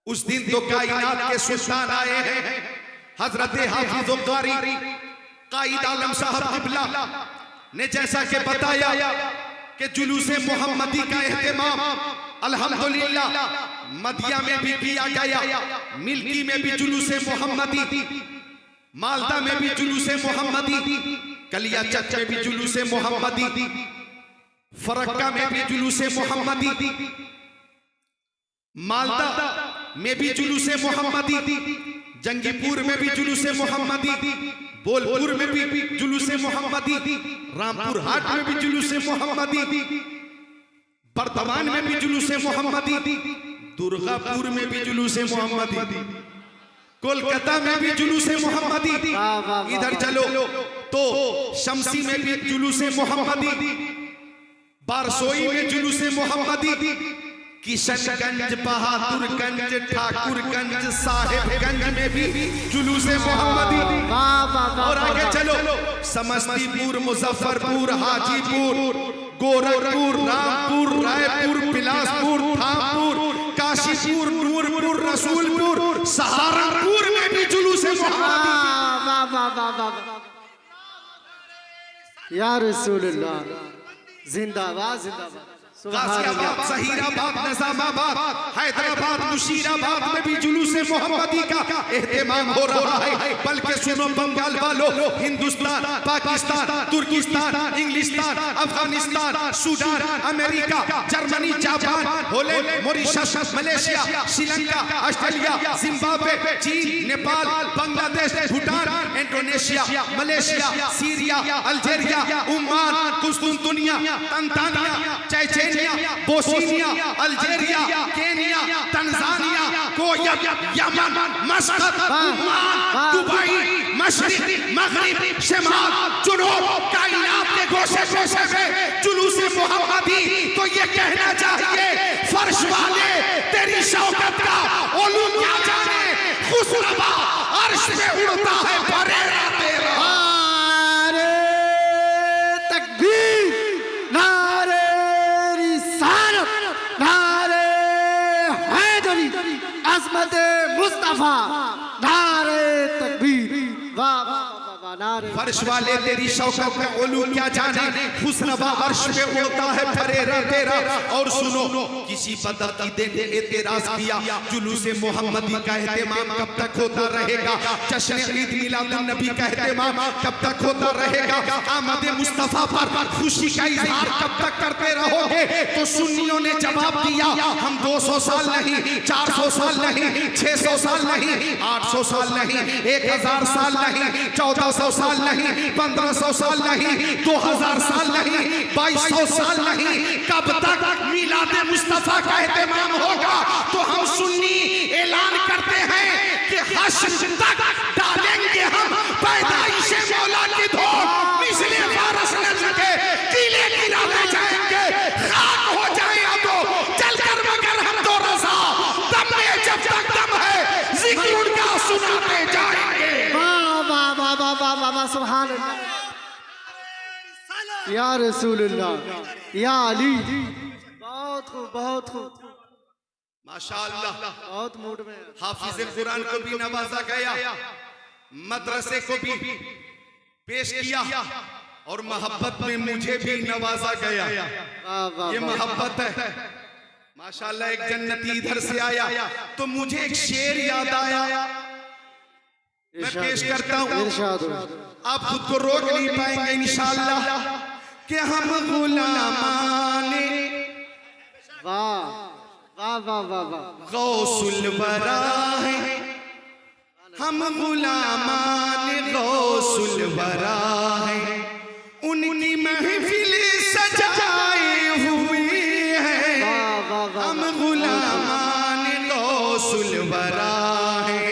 उस दिन तो कायनात के सुल्तान आए हैं हजरत हाफिज कारी कायद आलम साहब क़िबला ने जैसा कि बताया कि जुलूसे मोहम्मदी का एहतमाम अल्हम्दुलिल्लाह मदिया में भी किया गया, मिल्की में भी जुलूसे मोहम्मदी, मालदा में भी जुलूसे मोहम्मदी, कलिया चच में भी जुलूसे मोहम्मदी, फरक्का में भी जुलूसे मोहम्मदी, मालदा में भी जुलूसे मोहम्मदी, जंगीपुर में भी जुलूसे मोहम्मदी, बोलपुर में भी जुलूसे मोहम्मदी, रामपुर हाट में भी जुलूसे मोहम्मदी, बर्दवान में भी जुलूसे मोहम्मदी, दुर्गापुर में भी जुलूसे मोहम्मदी, कोलकाता में भी जुलूसे मोहम्मदी, इधर चलो तो शमसी में भी जुलूसे मोहम्मदी, बारसोई में जुलूसे मोहम्मदी, किशनगंज, बहादुरगंज, ठाकुरगंज, साहिबगंज में भी जुलूसे मोहम्मदी। और आगे चलो समस्तीपुर, मुजफ्फरपुर, हाजीपुर, गोरखपुर, रामपुर, रायपुर, बिलासपुर, थापुर, काशीपुर, नूरपुर, रसूलपुर, सहारनपुर में भी जुलूसे मोहम्मदी। या रसूलुल्लाह जिंदाबाद जिंदाबाद। गाजियाबाद, जहीराबाद, निजामाबाद, हैदराबाद, मुशीराबाद में भी जुलूसे मोहम्मदी का एहतमाम हो रहा है। बल्कि सुनो बंगाल वालों, हिंदुस्तान, पाकिस्तान, तुर्किस्तान, इंग्लिस्तान, Afghanistan, Sudan, America, Germany, Japan, Holland, Mauritius, Malaysia, Sri Lanka, Australia, Zimbabwe, चीन, Nepal, Bangladesh, Bhutan, Indonesia, Malaysia, Syria, Algeria, Oman, कुस्तुनतुनिया, Tanzania, Chechnya, Bosnia, Algeria, Kenya, Tanzania, Kuwait, Yemen, Muscat, Oman, Dubai, मशरिक, मगरिब, शिमाल, जुनूब, कायनात के गोशे-गोशे में जुलूसे मोहम्मदी। तो ये कहना चाहिए फर्श वाले तेरी शौकत का ओलू क्या जाने, खुशरबा अर्श पे उड़ता है फरेरा तेरा। मुस्तफा नारे तकबीर, वाह वाह वाह नारे। फर्श वाले तेरी शौकत में ओलू क्या जाने, खुशनवा अर्श पे उड़ता है फरेरा तेरा। और सुनो किसी बदर की दिन ने एतराज किया, जुलूसे मोहम्मदी का एहतमाम कब तक होता रहेगा, जश्न ईद मिलादुन नबी का एहतमाम कब तक होता रहेगा, आमद मुस्तफा पर खुशी का इजहार कब तक करते रहोगे। तो सुन्नियों ने जवाब दिया, हम 200 साल नहीं, 400 साल नहीं, 600 साल नहीं, 800 साल नहीं, 1000 साल नहीं, 1400 साल नहीं, 1500 साल नहीं, 2000 साल नहीं, 2200 साल नहीं, कब तक मिलादे मुस्तफा का एहतमाम होगा। तो हम सुन्नी ऐलान करते हैं कि हश्र तक डालेंगे हम पैदाइशे मौला की धूम, मिसले फारस नज़्र के किले गिराते जाएंगे, खाक हो जाए तो चलकर मगर हम तो रज़ा, दम में जब तक दम है जिक्र उनका सुनाते जाएंगे। सुभान अल्लाह, या रसूलुल्लाह, या अली। बहुत खूब बहुत खूब, माशाअल्लाह। बहुत मूड में। हाफिज कुरान को भी नवाजा गया, मदरसे को भी पेश किया और मोहब्बत में मुझे भी नवाजा गया। ये मोहब्बत है माशाअल्लाह। एक जन्नती इधर से आया तो मुझे एक शेर याद आया, मैं पेश करता हूँ। आप खुद को रोक नहीं पाएंगे इंशाअल्लाह। कि हम गुलामाने वाह वाह वाह वाह वाह, गौसुल वरा है, हम गुलामाने गौसुल वरा है, उनकी महफिल सजाए हुए हैं, हम गुलामाने गौसुल वरा है,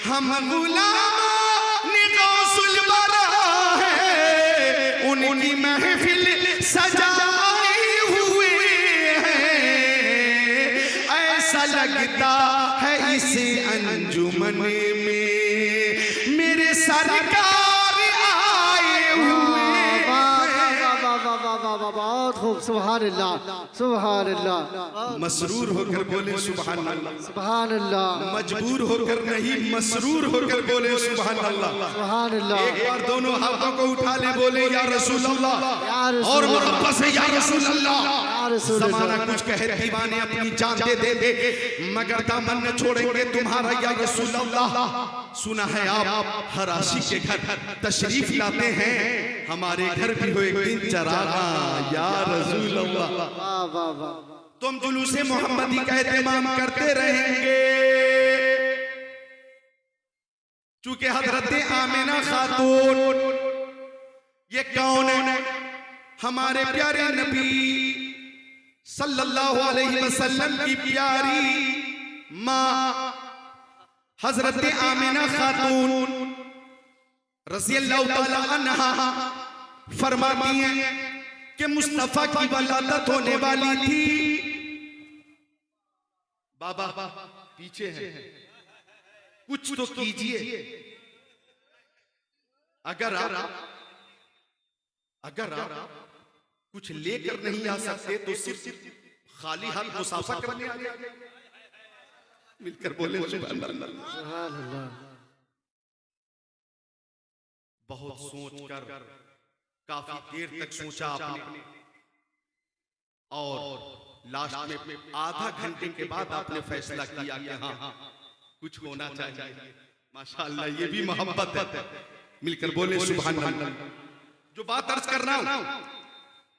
हम गुलामाने गौसुल वरा है, उनकी महफिल सजाए हुए हैं। ऐसा लगता है इस अंजुमन में मेरे सरकार आए हुए हैं। खूब, सुभान अल्लाह, सुभान अल्लाह, मसरूर होकर बोले सुभान अल्लाह, सुभान अल्लाह, मजबूर होकर नहीं मसरूर होकर बोले सुभान अल्लाह। सुभान अल्लाह, एक बार दोनों हाथों को उठा ले, बोले या रसूल अल्लाह, या रसूल और अल्लाह, मोहब्बत से या रसूल अल्लाह। या रसूल जमाना अल्लाह, कुछ कहे दीवाने अपनी जान दे देंगे मगर दामन न छोड़ेंगे तुम्हारा या रसूल अल्लाह। सुना है आप हर आशिक के घर तशरीफ लाते हैं, हमारे घर भी हो एक दिन चरागा या रसूल अल्लाह। वाह वाह वाह, तुम जुलूसे मोहम्मदी का एहतमाम करते रहेंगे। चूंकि हजरत आमिना खातून ये कौन है? हमारे प्यारे नबी सल्लल्लाहु अलैहि वसल्लम की प्यारी माँ हजरत आमिना खातून रज़ियल्लाहु ताला अन्हा फरमाती हैं कि मुस्तफा की वलादत होने वाली थी। बाबा पीछे हैं, कुछ तो कीजिए। अगर आप कुछ लेकर नहीं आ सकते तो सिर्फ खाली हाथ मुसाफा करने आ जाइए। मिलकर बोले सुभान अल्लाह। सुभान अल्लाह, बहुत सोचकर काफी देर तक सोचा आपने और लास्ट में आधा घंटे के बाद आपने फैसला किया कि हाँ कुछ होना चाहिए। माशाअल्लाह, ये भी मोहब्बत है। मिलकर बोले सुभान अल्लाह। जो बात अर्ज कर रहा हूं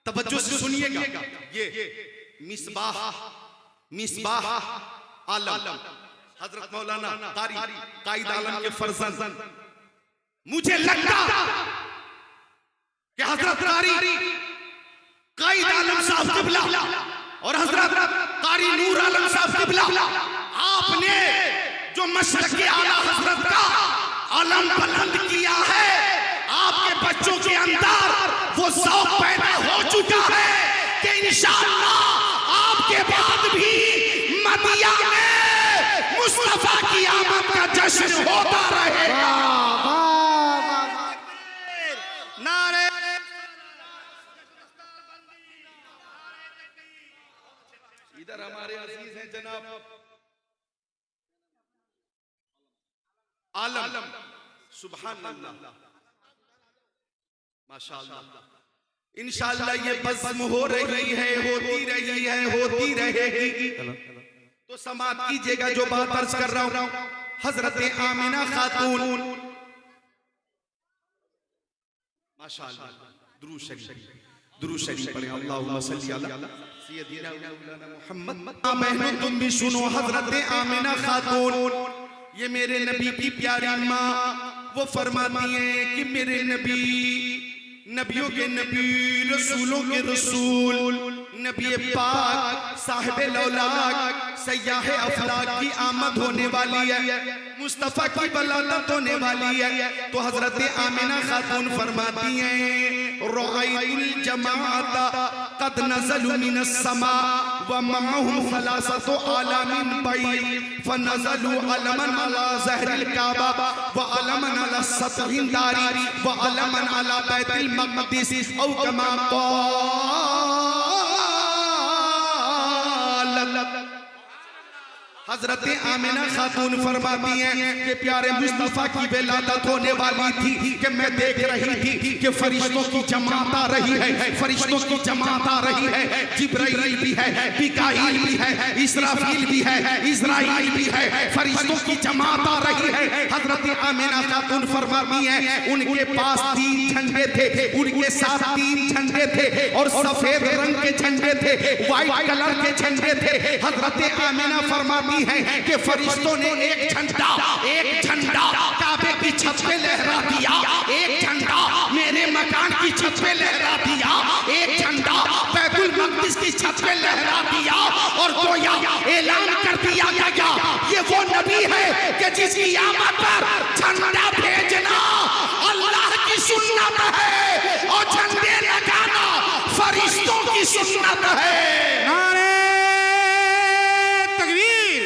तवज्जो से सुनिएगा। ये मिसबाह आलम हजरत मौलाना कारी कायद आलम के फर्जंद, मुझे लगता कि हजरत कारी कायद आलम साहब क़िबला और हजरत कारी नूर आलम साहब क़िबला, आपने जो मशरक़ आला हजरत का आलम बुलंद किया है, आपके बच्चों के अंदर वो शौक पैदा हो चुका है कि इंशाअल्लाह आपके बाद भी मदिया में मुस्तफा की आमद का जश्न होता रहेगा। नारे इधर हमारे अजीज हैं जनाब आलम, सुभान अल्लाह, माशाअल्लाह। इंशाअल्लाह ये बज़्म हो रही है, होती रही है, होती रहेगी। तो समाअत कीजिएगा जो बात अर्ज कर रहा हूं। हजरत आमिना खातून माशाअल्लाह, दुरूद शरीफ पढ़ें। अल्लाहुम्मा सल्ली अला सय्यदिना मौलाना मुहम्मद। बहनों तुम भी सुनो, हजरत आमिना खातून ये मेरे नबी की प्यारी माँ, वो फरमाती हैं कि मेरे नबी नबियों के नबी रसूलों के रसूल नबी पाक साहिब लौलाक सयाह अफलाक की आमद होने वाली है, मुस्तफ़ा की वलादत होने वाली है। तो हजरत आमिना खातून फरमाती हैं रअयतुल जमाअता कद नज़लू मिनस समा व मअहुम सलासतु आलामिन बैद फनज़लू अलमन अला ज़हरिल काबा व अलमन अला सतहिन दारी व अलमन अला बैतुल मक़दिस औ कमा हजरत आमिना खातून फरमाती हैं कि प्यारे मुस्तफा की विलादत होने वाली थी कि मैं देख रही थी कि फरिश्तों की जमात आ रही है, फरिश्तों की जमात आ रही है। जिब्राइल भी है, मिकाईल भी है, इसराफील भी है, इज़राइल भी है, फरिश्तों की जमात आ रही है। हजरत आमिना खातून फरमाती हैं उनके पास 3 झंडे थे, उनके साथ 3 झंडे थे और सफेद रंग के झंडे थे, व्हाइट कलर के झंडे थे। हजरत आमिना फरमाती है कि फरिश्तों ने एक झंडा काबे की छत पे लहरा दिया, एक झंडा मेरे मकान की छत पे लहरा दिया, एक झंडा बैतुल मक़दिस की छत पे लहरा दिया और गोया ऐलान कर दिया गया ये वो नबी है कि जिसकी आमद पर झंडा भेजना अल्लाह की सुन्नत है और झंडे लगाना फरिश्तों की सुन्नत है। नारे तकबीर,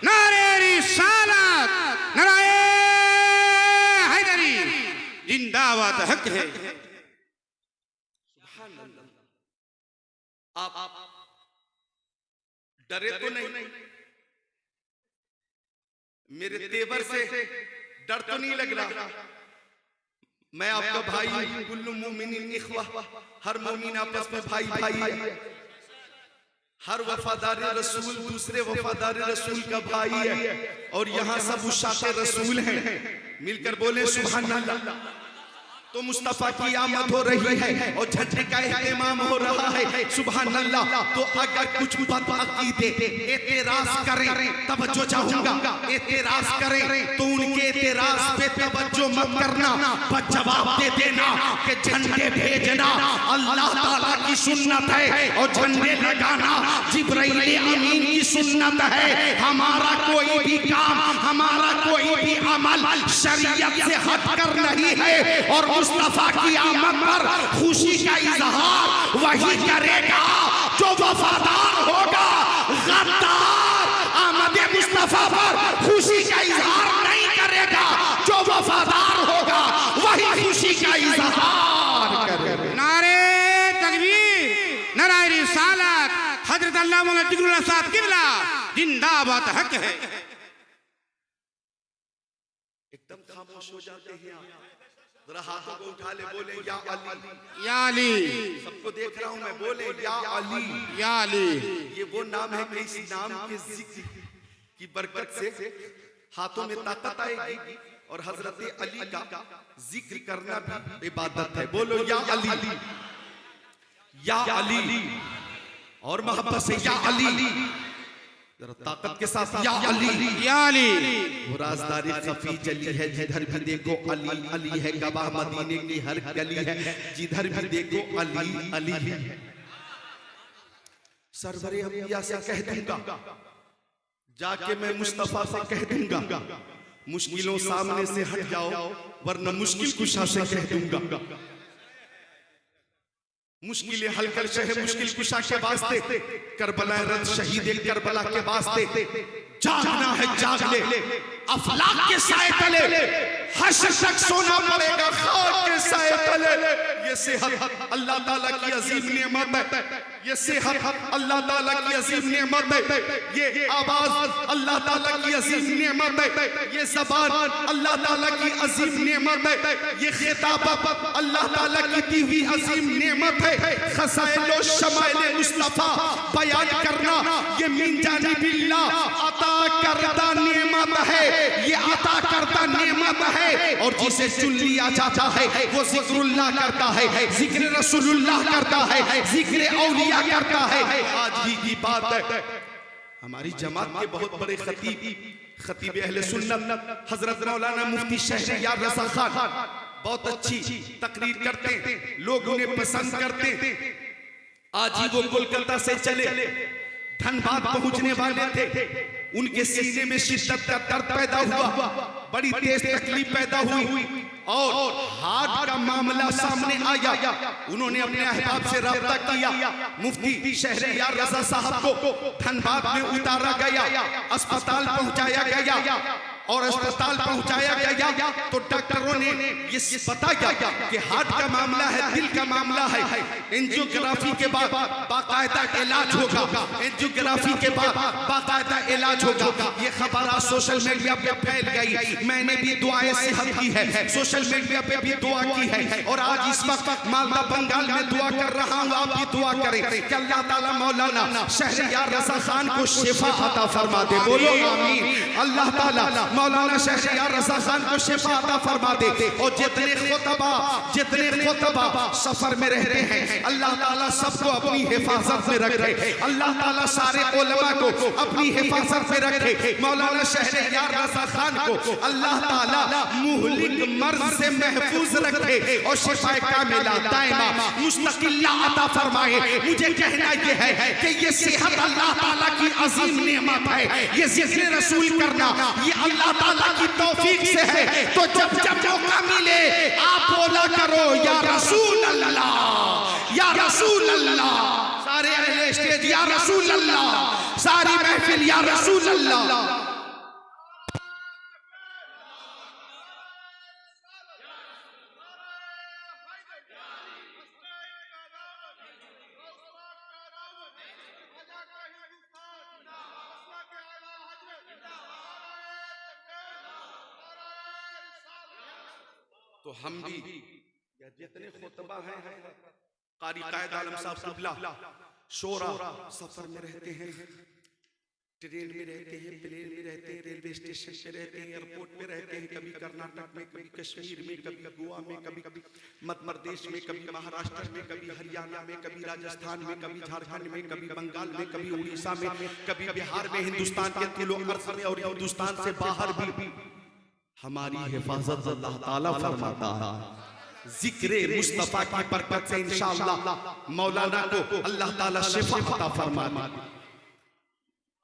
नारे रिसालत, नारे हैदरी, जिंदाबाद हक है। आप डरे तो नहीं? मेरे तेवर से डर तो नहीं लग रहा? मैं आपका भाई हूं, कुल्लु मोमिनीन इख्वा, हर मोमिन आपस में भाई भाई है। हर वफादार रसूल दूसरे वफादार रसूल का भाई है, और यहाँ सब उशाक़े रसूल हैं। मिलकर बोले सुभान अल्लाह। तो मुस्तफा की आमद हो रही है और झंडे का इत्मीनान हो रहा है, सुभान अल्लाह। तो अगर कुछ बदअकीदे एतराज करें, तवज्जो चाहूंगा, एतराज करें तो उनके एतराज पे तवज्जो मत करना, बस जवाब दे देना कि झंडे भेजना अल्लाह ताला की सुन्नत है और झंडे लगाना जिब्राइल अमीन की सुन्नत है। हमारा कोई भी काम, हमारा कोई भी अमल शरीयत से हटकर नहीं है, और मुस्तफा की आमद पर खुशी का इजहार वही करेगा जो वफादार होगा। गद्दार आमद मुस्तफा पर खुशी का इजहार नहीं करेगा, जो वफादार होगा वही खुशी का इजहार करेगा। नारे तकबीर, नारे रिसालत, हजरत अल्लामा मौलाना जिगरुल्लाह साहब किबला जिंदाबाद हक है। एकदम खामोश हो जाते हैं आप, जरा हाथों को उठा ले, बोले या अली, या अली। सबको देख रहा हूं मैं, बोले या अली, या अली। ये वो नाम है कि इस नाम के जिक्र की बरकत से हाथों में ताकत आएगी, और हजरत अली का जिक्र करना भी इबादत है। बोलो या अली, या अली, और मोहब्बत से या अली, जरा ताकत के साथ या अली, या अली। वो राजदारी खफी जली है, जिधर भी देखो अली अली है, गवाह मदीने की हर गली है, जिधर भी देखो अली अली है। सरवरे अंबिया से कह दूंगा, जाके मैं मुस्तफा से कह दूंगा, मुश्किलों सामने से हट जाओ, वरना मुश्किल कुशा से कह दूंगा। मुश्किलें हल कर शहे मुश्किल कुशा के वास्ते, करबला रद शहीद करबला के वास्ते जागना है, जाग ले। अफलाक के साए तले हश्र तक सोना पड़ेगा, खाक के साए तले। ये सेहत अल्लाह ताला की अजीम नेमत है, ये सेहत अल्लाह ताला की अजीम नेमत है, ये आवाज अल्लाह ताला की अजीम नेमत है, ये ज़बान अल्लाह ताला की अजीम नेमत है, ये खिताबत अल्लाह ताला की दी हुई अजीम नेमत है। खसाइल व शमाइल मुस्तफा बयान करना ये मिन जानिबिल्लाह अता करदा नेमत है, ये अता करदा नेमत है। और जिसे चुन लिया जाता है वो जिक्रुल्लाह करता है, जिक्र रसूलुल्लाह करता है, जिक्र औलिया करता है। आज ही की बात है, हमारी जमात के बहुत बड़े खतीब अहले सुन्नत हजरत मौलाना मुफ्ती शहरियार रज़ा खान बहुत अच्छी तकरीर करते हैं, लोग उन्हें पसंद करते हैं। आज ही वो कोलकाता से चले, धनबाद पहुंचने वाले थे, उनके सीने में शिद्दत का दर्द पैदा हुआ, बड़ी तेज तकलीफ पैदा हुई, और हार्ट का मामला सामने आया। उन्होंने अपने अहबाब से राब्ता किया, मुफ्ती शहरियार रज़ा साहब को धनबाद में उतारा गया, अस्पताल पहुंचाया गया, और अस्पताल पहुंचाया गया तो डॉक्टरों ने ये बताया कि हार्ट का मामला है, दिल का मामला है, एंजियोग्राफी के बाद बाकायदा इलाज होगा, एंजियोग्राफी के बाद बाकायदा इलाज होगा। ये खबर आज सोशल मीडिया पे फैल गई, मैंने भी दुआएं सेहत की है, सोशल मीडिया पे भी दुआ की है, और आज इस वक्त मालदा बंगाल में दुआ कर रहा हूँ, आप भी दुआ करें कि अल्लाह ताला मौलाना शहरियार रज़ा खान को शिफा अता फरमा दे। बोलो आमीन। अल्लाह ताला मौलाना शहरियार रज़ा खान को शिफा अता फरमा दे, और जितने खुतबा सफर में रहते हैं अल्लाह ताला सबको अपनी हिफाजत में रखे, अल्लाह ताला सारे उलमा को अपनी हिफाजत में रखे। मौलाना शहरियार रज़ा खान को अल्लाह ताला मुहलिक मर्ज से महफूज रखे, और शिफाए कामिला दायमा मुस्तकिल्ला अता फरमाए। मुझे कहना यह है कि ये सेहत अल्लाह ताला की अजीम नेमत है, ये जिक्र रसूल करना ये अल्लाह ताला की तौफीक से है। तो जब जब मौका मिले आप बोला करो या रसूल अल्लाह, या रसूल अल्लाह। सारे अहले स्टेज या रसूल अल्लाह, सारी महफिल या रसूल अल्लाह। तो हम भी जितने खुतबा हैं कारी कायद आलम साहब किबला शोरा सफर में रहते हैं, ट्रेन में रहते हैं, प्लेन में रहते हैं, रेलवे स्टेशन पे रहते हैं, एयरपोर्ट पे रहते हैं, कभी कर्नाटक में, कभी कश्मीर में, कभी गोवा में, कभी मध्य प्रदेश में, कभी महाराष्ट्र में, कभी हरियाणा में, कभी राजस्थान में, कभी झारखंड में, कभी बंगाल में, कभी उड़ीसा में, कभी बिहार में, हिंदुस्तान के तिलो अर्ज में और हिंदुस्तान से बाहर भी हमारी हिफाजत अल्लाह ताला फरमाता है। जिक्रे मुस्तफा की बरकत से इंशाअल्लाह मौलाना को अल्लाह ताला शिफा अता फरमा,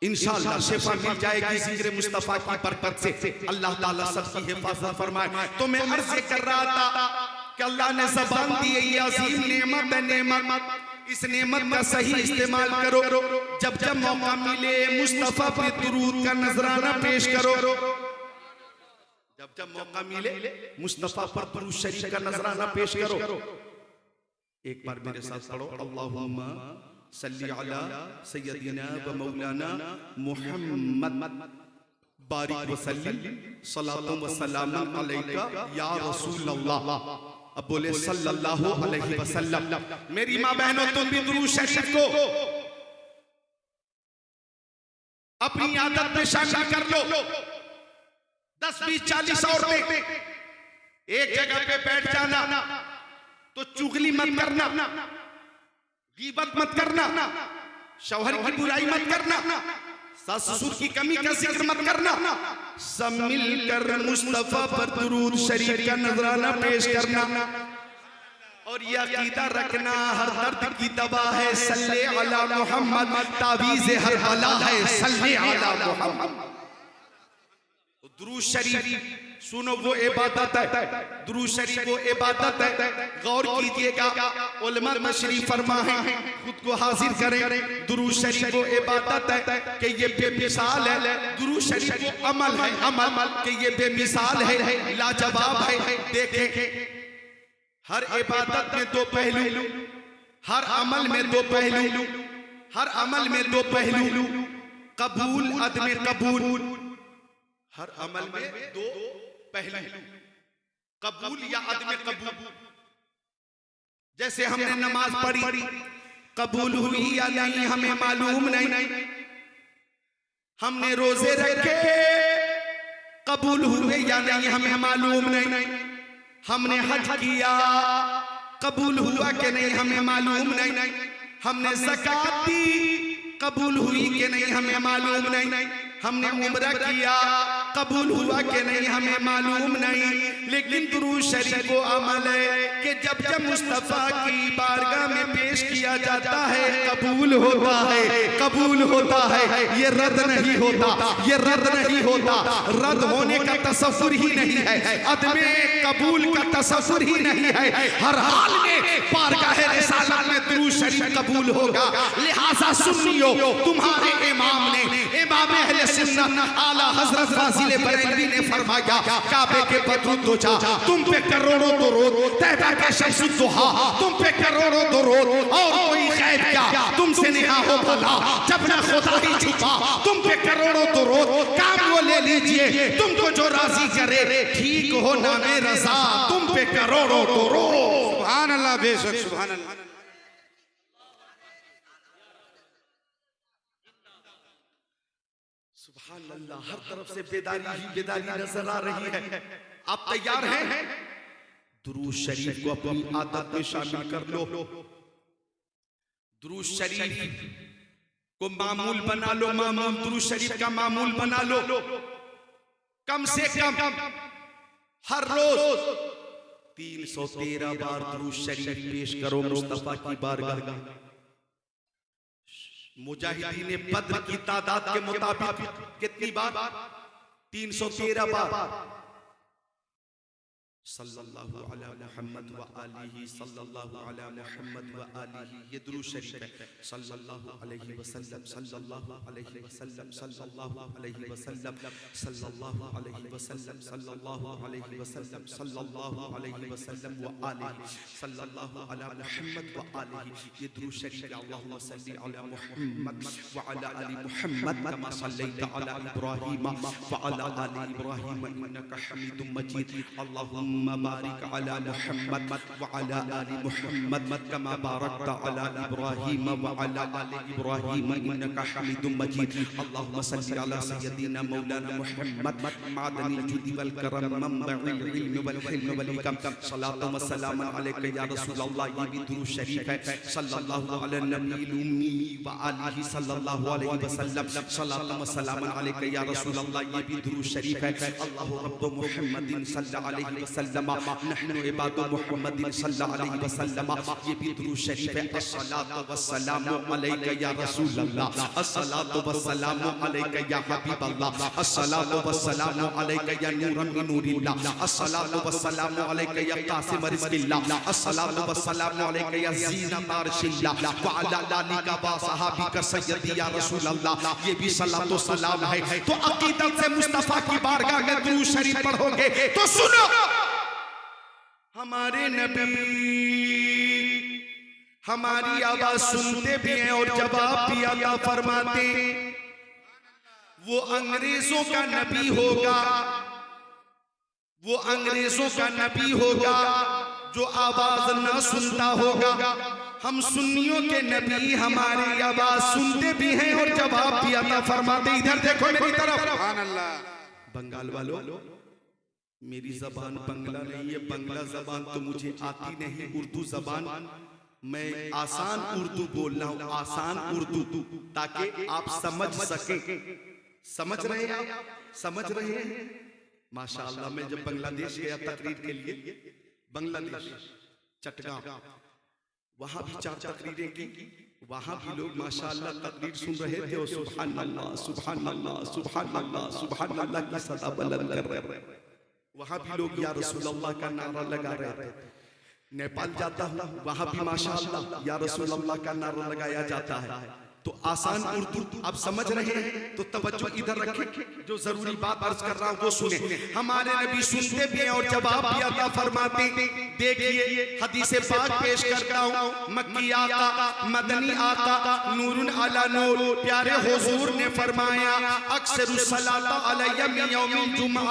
इंशाअल्लाह शिफा मिल जाएगी जिक्र मुस्तफा की बरकत से, अल्लाह ताला सबकी हिफाजत फरमाए। तो मैं अर्ज कर रहा था कि अल्लाह ने ज़बान दी है, ये अजीम नेमत है, नेमत, इस नेमत का सही इस्तेमाल करो। जब जब मौका मिले मुस्तफा पे दुरूद का नजराना पेश करो, जब जब मौका मिले मुस्तफा पर दुरूद शरीफ का नजराना पेश करो। एक बार मेरे साथ पढ़ो, अल्लाहुम्मा सल्ली अला सय्यदिना व मौलाना मुहम्मद बारिक व सल्ली सलातुम व सलामुन अलैका या रसूल अल्लाह। अब बोले सल्लल्लाहु अलैहि वसल्लम। मेरी माँ बहनों, तुम भी दुरूद शरीफ को अपनी आदत में शामिल कर लो। 10, 20, 40 औरतें एक जगह पे बैठ जाना तो चुगली मत करना, गीबत मत करना, शौहर की बुराई मत करना, सास ससुर की कमी का जिक्र मत करना, सब मिलकर मुस्तफा पर दुरूद शरीफ का नजराना पेश करना और यह अकीदा रखना हर दर्द की दवा है सल्ले अला मुहम्मद, तावीज़ हर बला है सल्ले अला मुहम्मद। दुरूद शरीफ सुनो वो इबादत है, दुरूद शरीफ वो इबादत है। गौर कीजिएगा, उलमा तशरीफ फरमा है, खुद को हाजिर करें। दुरूद शरीफ वो इबादत है कि ये बेमिसाल है, दुरूद शरीफ वो अमल है, अमल कि ये बेमिसाल है, लाजवाब है। देखें हर इबादत में दो पहलू, हर अमल में दो पहलू, हर अमल में दो पहलू, कबूल अदम कबूल। हर अमल में दो पहलू, कबूल या अदम कबूल। जैसे हमने नमाज पढ़ी, कबूल हुई या नहीं हमें मालूम नहीं। हमने रोजे रखे, कबूल हुए या नहीं हमें मालूम नहीं। हमने हज किया, कबूल हुआ कि नहीं हमें मालूम नहीं। हमने ज़कात दी, कबूल हुई कि नहीं हमें मालूम नहीं। हमने उम्रा किया, कबूल हुआ कि नहीं हमें मालूम नहीं। लेकिन दुरूद शरीफ को अमल है कि जब जब मुस्तफा की बारगाह में पेश किया जाता है कबूल होता है, कबूल होता है। ये रद्द नहीं होता, ये रद्द नहीं होता। रद्द होने का तसव्वुर ही नहीं है, अदमे कबूल का तसव्वुर ही नहीं है। हर हाल में बारगाह रिसालत में दुरूद शरीफ कबूल होगा। लिहाजा सुन्नियों, तुम्हारे इमाम ने, इमाम अहले सुन्नत आला हजरत फाजिल बरेलवी ने फरमाया, काबे के बदरुद्दोजा तुम पे करोड़ों दुरूद, तैबा के शम्सुद्दुहा तुम पे करोड़ों दुरूद, और कोई खैर क्या तुमसे निहा हो भला, जब ना खुदा ही छुपा तुम पे करोड़ों दुरूद। काम वो ले लीजिए तुमको जो राजी करे, ठीक हो नामे रज़ा तुम पे करोड़ों दुरूद। सुभान अल्लाह, बेशक सुभान अल्लाह। सुभान अल्लाह, हर तरफ से बेदारी ही बेदारी नजर आ रही है। आप तैयार हैं? दुरूद शरीफ को अपनी आदत में शामिल कर लो। दुरूद शरीफ को मामूल बना लो, मामूल दुरूद शरीफ का मामूल बना लो। कम से कम हर रोज 313 बार दुरूद शरीफ पेश करो मुस्तफा की बारगाह में। मुजाहिदीन बद्र की तादाद के मुताबिक कितनी बार? 313 बार। सल्लल्लाहु अला मुहम्मद व आलिही, सल्लल्लाहु अला मुहम्मद व आलिही, ये दुरूद शरीफ है। सल्लल्लाहु अलैहि वसल्लम, सल्लल्लाहु अलैहि वसल्लम, सल्लल्लाहु अलैहि वसल्लम, सल्लल्लाहु अलैहि वसल्लम, सल्लल्लाहु अलैहि वसल्लम, सल्लल्लाहु अलैहि वसल्लम व आलिही, सल्लल्लाहु अला मुहम्मद व आलिही, ये दुरूद शरीफ है। अल्लाहुम्मा सल्ली अला मुहम्मद व अला आलि मुहम्मद कमा सल्लैता अला इब्राहीम व अला आलि इब्राहीम इन्नका हमीदुम मजीद। अल्लाहुम्मा अल्लाहुम्मा बारिक अला मुहम्मद व अला आलि मुहम्मद कमा बारकता अला इब्राहीम व अला आलि इब्राहीम इन्नका हमीदुम मजीद। अल्लाहुम्मा सल्लि अला सय्यदिना मौलाना मुहम्मद मादनिल जुदी वल करम मंबइल इल्म वल हिल्म वल हिकम। सलातु व सलाम अलैका या रसूल अल्लाह, ये भी दुरूद शरीफ है। सल्लल्लाहु अला नबील उम्मी व आलिहि सल्लल्लाहु अलैहि वसल्लम। सलातु व सलाम अलैका या रसूल अल्लाह, ये भी दुरूद शरीफ है। अल्लाहु रब्बु मुहम्मदिन सल्लल्लाहु अलैहि वसल्लम नहनु इबादु मुहम्मदिन सल्लल्लाहु अलैहि वसल्लम, ये भी दुरूद शरीफ है। अस्सलातु वस्सलामु अलैका या रसूल अल्लाह, अस्सलातु वस्सलामु अलैका या हबीब अल्लाह, अस्सलातु वस्सलामु अलैका या नूरन मिन नूरिल्लाह, अस्सलातु वस्सलामु अलैका या कासिम रिज़्किल्लाह, अस्सलातु वस्सलामु अलैका या ज़ीनत अर्शिल्लाह व अला आलिका व सहाबिका सय्यदी या रसूल अल्लाह, ये भी सलातो सलाम है। तो अकीदत से मुस्तफा की बारगाह में दुरूद शरीफ पढ़ोगे तो सुनो, हमारे नबी हमारी आवाज सुनते भी हैं और जवाब भी अता फरमाते। वो अंग्रेजों का नबी होगा, वो अंग्रेजों का नबी होगा जो आवाज ना सुनता होगा। हम सुन्नियों के नबी हमारी आवाज सुनते भी हैं और जवाब भी अता फरमाते। इधर देखो मेरी तरफ। सुभान अल्लाह। बंगाल वालों, मेरी जबान बंगला नहीं है, बंगला जबान तो मुझे आती नहीं, उर्दू जबान मैं आसान उर्दू बोल रहा हूँ, आसान उर्दू, ताकि आप समझ सकें। समझ रहे हैं आप? समझ रहे हैं? माशाअल्लाह। मैं जब बांग्लादेश गया तकरीर के लिए, बांग्लादेश चटगांव, वहां भी 4 तकरीरें की। वहां भी लोग माशाअल्लाह तकरीर सुन रहे थे और सुभान अल्लाह सुभान अल्लाह सुभान अल्लाह सुभान अल्लाह की सदा बुलंद कर रहे थे। वहां भी लोग या रसूल अल्लाह का नारा लगा रहे थे। नेपाल जाता हूँ, वहां भी माशाअल्लाह या रसूल अल्लाह का नारा लगाया जाता है। तो आसान उर्दू आप समझ रहे हैं तो तवज्जो इधर रखें, जो जरूरी बात अर्ज कर रहा हूं वो सुने। हमारे नबी सुनते भी हैं और जवाब भी अता फरमाते। देखिए हदीस पाक पेश करता हूं। मक्की आका, मदनी आका, नूरुन अला नूर, प्यारे हुजूर ने फरमाया अक्सरुस सलात अलैया मिन यौमिल जुमा।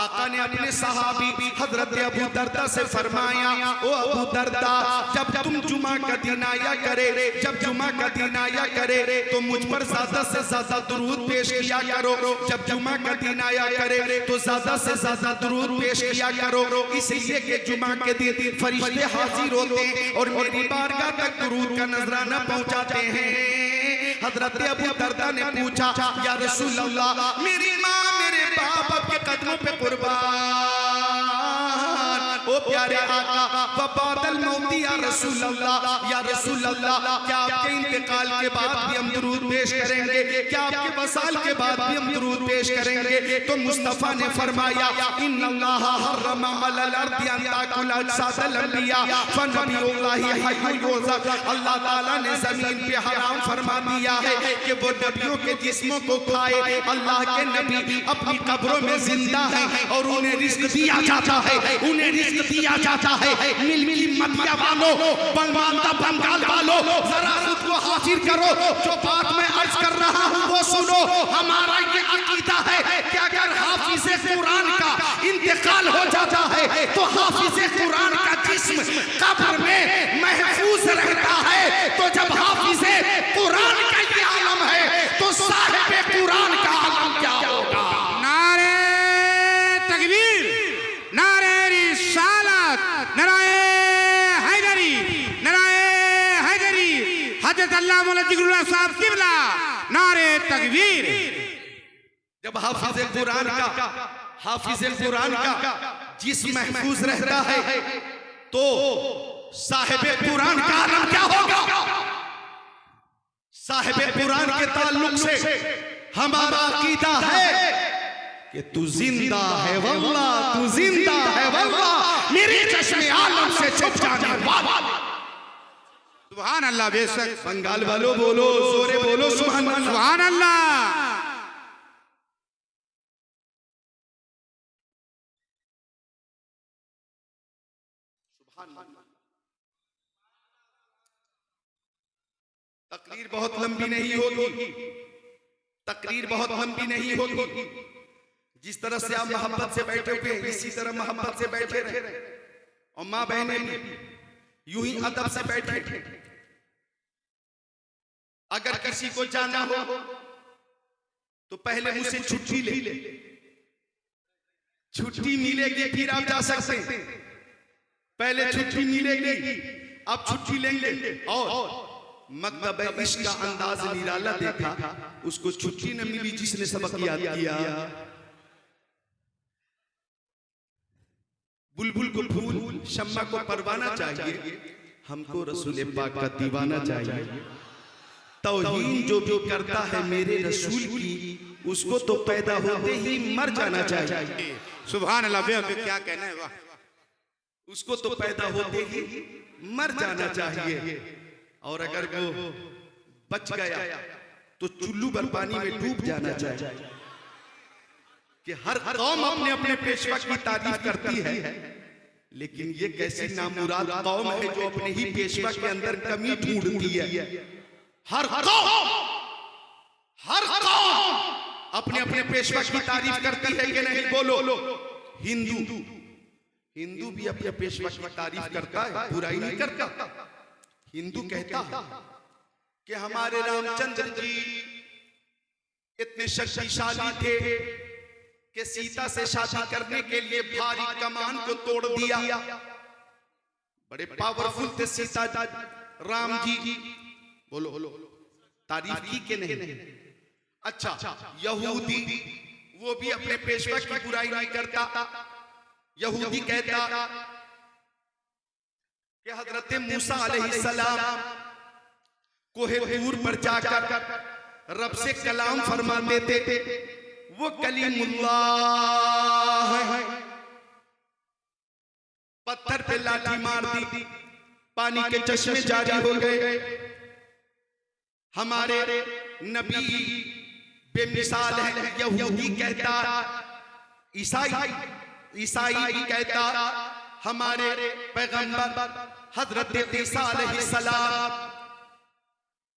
आका ने अपने सहाबी हजरत अबू दरदा से फरमाया, ओ अबू दरदा, जब तुम जुमा का दिन आया करे, जब जुमा का दिन आया करे तो मुझ पर ज्यादा से ज्यादा दुरूद पेश किया करो। जब जुमा का दिन आया करे तो ज्यादा से ज्यादा दुरूद पेश किया करो, इसलिए कि जुमा के दिन फरिश्ते हाजिर होते हैं और मेरी बारगाह तक दुरूद का नजराना पहुंचाते हैं। हजरत अबू दरदा ने पूछा, या रसूल अल्लाह, मेरी माँ मेरे बाप आपके कदमों पे कुर्बान, ओ प्यारे आका, वबादल मौती या रसूल अल्लाह, या रसूल अल्लाह, क्या आपके इंतकाल के बाद भी हम दुरूद पेश करेंगे? क्या आपके वसाल के बाद भी हम दुरूद पेश करेंगे? तो मुस्तफा ने फरमाया, इन्नल्लाह हर्रमा अलल अर्दि अन ताकुल अजसादल अंबिया फनबियुल्लाहि हय्युन युरज़क़। अल्लाह ताला ने जमीन पे हराम फरमा दिया है कि वो नबियों के जिस्मों को खाए। अल्लाह के नबी अपनी कब्रों में जिंदा है और उन्हें रिज़्क दिया जाता है, उन्हें रिज़्क दिया जाता है। मिल्की मदिया वालों, बंगाल वालों, जरा खुद को हाजिर करो। जो बात मैं अर्ज कर रहा हूँ वो सुनो। हमारा ये अकीदा है कि अगर हाफिज़े कुरान का इंतकाल हो जाता है तो हाफिज़े कुरान का जिस्म कब्र में महफूज रहता है। तो जब हाफिज़े कुरान का ये आलम है तो साहिबे कुरान का आलम क्या होगा? नारे तकबीर, नारे रिसालत, नारे हैदरी, नारे हैदरी, हजरत अल्लामा मौलाना जिगरुल्लाह साहब किबला, नारे तकबीर। जब हाफिज़े कुरान का जिस्म महफूज रहता है तो साहिबे कुरान का आलम क्या होगा? साहिबे कुरान के ताल्लुक से हमारा अकीदा है कि तू जिंदा है वल्लाह, तू जिंदा है वल्लाह, मेरे चश्मे आलम से छुप जाने वाला। सुभान अल्लाह। बेशक बंगाल वालों बोलो, जोरे बोलो सुभान अल्लाह, सुभान अल्लाह। तकरीर बहुत लंबी नहीं होगी, तकरीर बहुत लंबी नहीं होगी। जिस तरह से आप मोहब्बत से बैठे हुए इसी तरह मोहब्बत से बैठे रहे, और माँ बहने भी यूं ही अदब से बैठे। अगर किसी को जाना हो तो पहले मुझसे छुट्टी ले, छुट्टी मिलेगी फिर आप जा सकते हैं। पहले छुट्टी मिलेगी, आप छुट्टी लेंगे। और मकतब इश्क का अंदाज निराला देखा, उसको छुट्टी न मिली जिसने सबक याद किया। बुलबुल को फूल, शम्मा को परवाना चाहिए, हमको रसूल पाक का दीवाना चाहिए। तौहीन जो भी करता है मेरे रसूल की, उसको तो पैदा होते ही मर जाना चाहिए। सुभान अल्लाह, क्या कहना है, वाह। उसको तो पैदा होते ही मर जाना चाहिए, और अगर वो बच गया तो चुल्लू भर पानी में डूब जाना चाहिए। कि हर कौम अपने अपने पेशवा की तारीफ करती है, लेकिन ये कैसी नामुराद कौम है जो अपने ही पेशवा के अंदर कमी ढूंढती है। हर कौम अपने अपने पेशवा की तारीफ करती है कि नहीं? बोलो। हिंदू भी अपने पेशवा की तारीफ करता है, बुराई नहीं करता। हिंदू कहता है कि हमारे रामचंद्र जी इतने शक्तिशाली थे कि सीता से शादी करने के लिए भारी कमान को तोड़ दिया। बड़े पावरफुल थे सीता राम जी। बोलो, तारीफ की के नहीं? अच्छा, यहूदी वो भी अपने पेशवा की बुराई नहीं करता। यहूदी कहता कि हजरत मूसा अलैहिस्सलाम कोहे तूर पर जाकर रब से कलाम फरमाते थे, वो कलीमुल्लाह है। पत्थर पे लाठी मार दी, पानी के चश्मे जारी हो गए। हमारे नबी बेमिसाल है। यहूदी कहता, ईसाई भी कहता, हमारे पैगंबर हजरत ईसा अलैहिस्सलाम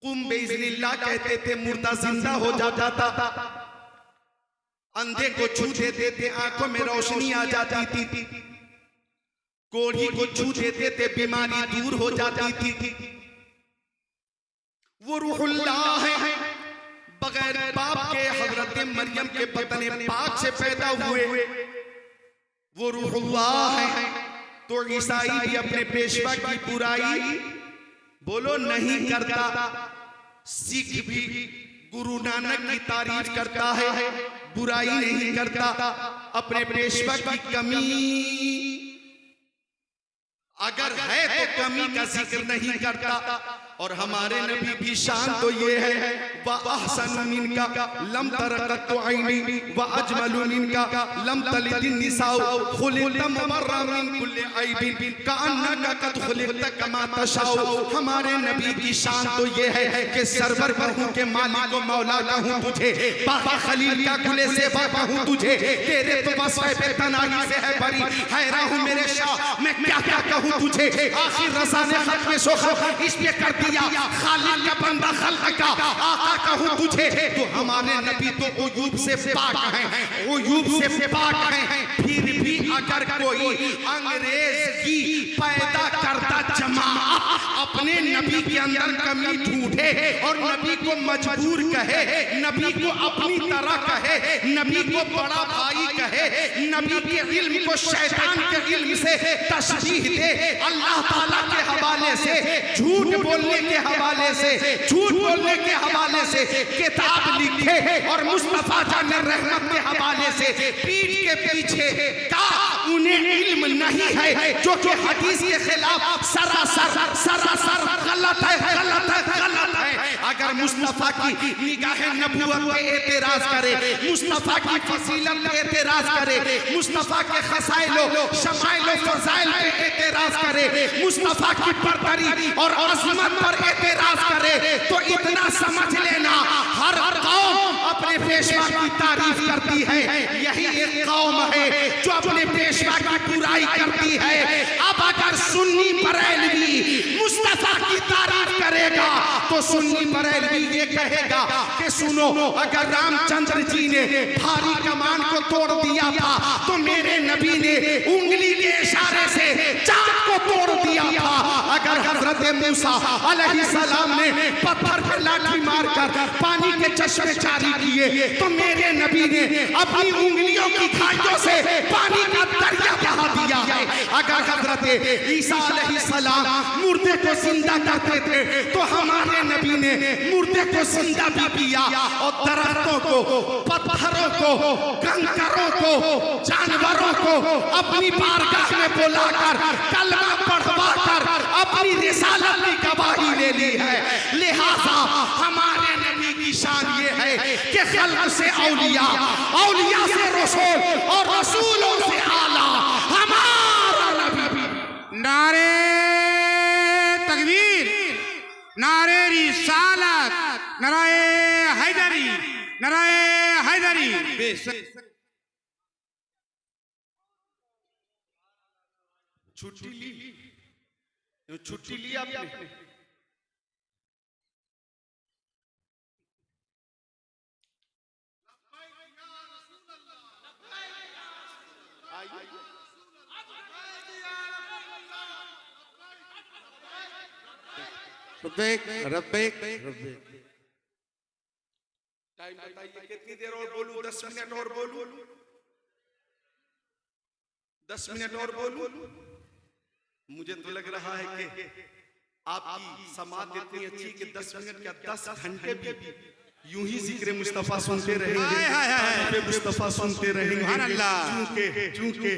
कुम बेइज़्निल्लाह कहते थे, मुर्दा जिंदा हो जाता था। अंधे को छू देते थे, आंखों में रोशनी आ जाती थी। कोढ़ी को छू देते थे, बीमारी दूर हो जाती थी। वो रूहुल्लाह है, बगैर बाप के हजरत मरियम के बतन पाक से पैदा हुए। वो रूहुल्लाह है। तो ईसाई भी अपने पेशवा की बुराई बोलो नहीं करता। सिख भी गुरु नानक की तारीफ करता है, बुराई नहीं करता। अपने पेशवा की कमी अगर है तो कमी का जिक्र नहीं करता। और हमारे नबी की शान तो ये है, व अहसन मिनका लम तरकत ऐनी व अजमल मिनका लम तलिद निसाउ खुलिक़त मुबर्रअ मिन कुल्ली ऐबिन कअन्नका कद खुलिक़त कमा तशाउ। हमारे नबी की शान तो ये है कि सरवर कहूं के मालिक व मौला कहूं तुझे, बाबा खलील का गुले से कहूं तुझे, तेरे तो वस्फ़ पे तनाही से है बरी। हैरान हूं मेरे शाह, मैं क्या क्या कहूं तुझे। आखिर रज़ा ने खत में सोख इसलिए कर दिया, खालिक का बंदा खल्क़ का आका कहूं तुझे। तो हमारे नबी तो उयूब से पाक हैं, उयूब से पाक हैं। फिर भी अगर कोई अंग्रेज़ी पैदा करता जमात अपने नबी के अंदर कमी ढूंढे और नबी को मजबूर कहे, नबी को अपनी तरह कहे, नबी को बड़ा भाई कहे, नबी के इल्म को शैतान के इल्म से तशबीह दे, अल्लाह ताला के हवाले से, झूठ बोलने के हवाले से, झूठ बोलने के हवाले से किताब लिखे और मुस्तफा जान रहमत के हवाले से पीठ के पीछे का उन्हें इल्म नहीं है, जो कि हदीस के खिलाफ सरासर गलत है। अगर मुस्तफा की निगाह नबूवत पे एतराज करे, मुस्तफा की फजीलत पे एतराज करे, मुस्तफा के खसाइलो शमाइलो फजाइल पे एतराज करे, मुस्तफा की बरतरी और अज़मत पर एतराज करे, तो इतना समझ लेना हर कौम अपने पेशवा की तारीफ करती है। यही एक कौम है जो अपने पेशवा पेशवा की बुराई करती है। अब अगर सुन्नी बरेलवी मुस्तफा की तारीफ करेगा तो सुन्नी बरेलवी ये कहेगा कि सुनो, अगर रामचंद्र जी ने भारी कमान को तोड़ दिया था तो मेरे नबी ने उंगली के इशारे से चांद को तोड़ दिया था। अगर हजरत मूसा अलैहिस्सलाम ने पत्थर पे लाठी मारकर पानी के चश्मे जारी किए तो मेरे नबी ने अपनी उंगलियों की खाइयों से पानी का दरिया बहा दिया है। अगर हजरत ईसा अलैहिस्सलाम मुर्दे को जिंदा करते थे तो हमारे नबी ने मुर्दे को जिंदा भी किया और दरख्तों को, पत्थरों को, कंकरों को, जानवरों को अपनी बारगाह में बुलाकर कलमा पढ़वाकर अपनी रिसालत की गवाही ले ली है। लिहाजा हमारे नबी की शान ये है कि खल्क से औलिया, औलिया से रसूल और रसूलों से आला हमारा नबी। नारे तकबीर, नारे रिसालत, नारे हैदरी, नारे हैदरी। छुट्टी ली, छुट्टी ली आपने? रब्बेक रब्बेक। टाइम बताइए कितनी देर और बोलूं? 10 मिनट और बोलूं? 10 मिनट और बोलूं? मुझे तो लग रहा है कि आपकी समात इतनी अच्छी कि 10 मिनट क्या 10 घंटे भी यूं ही जिक्र मुस्तफा सुनते रहेंगे, मुस्तफा सुनते रहेंगे। चूंकि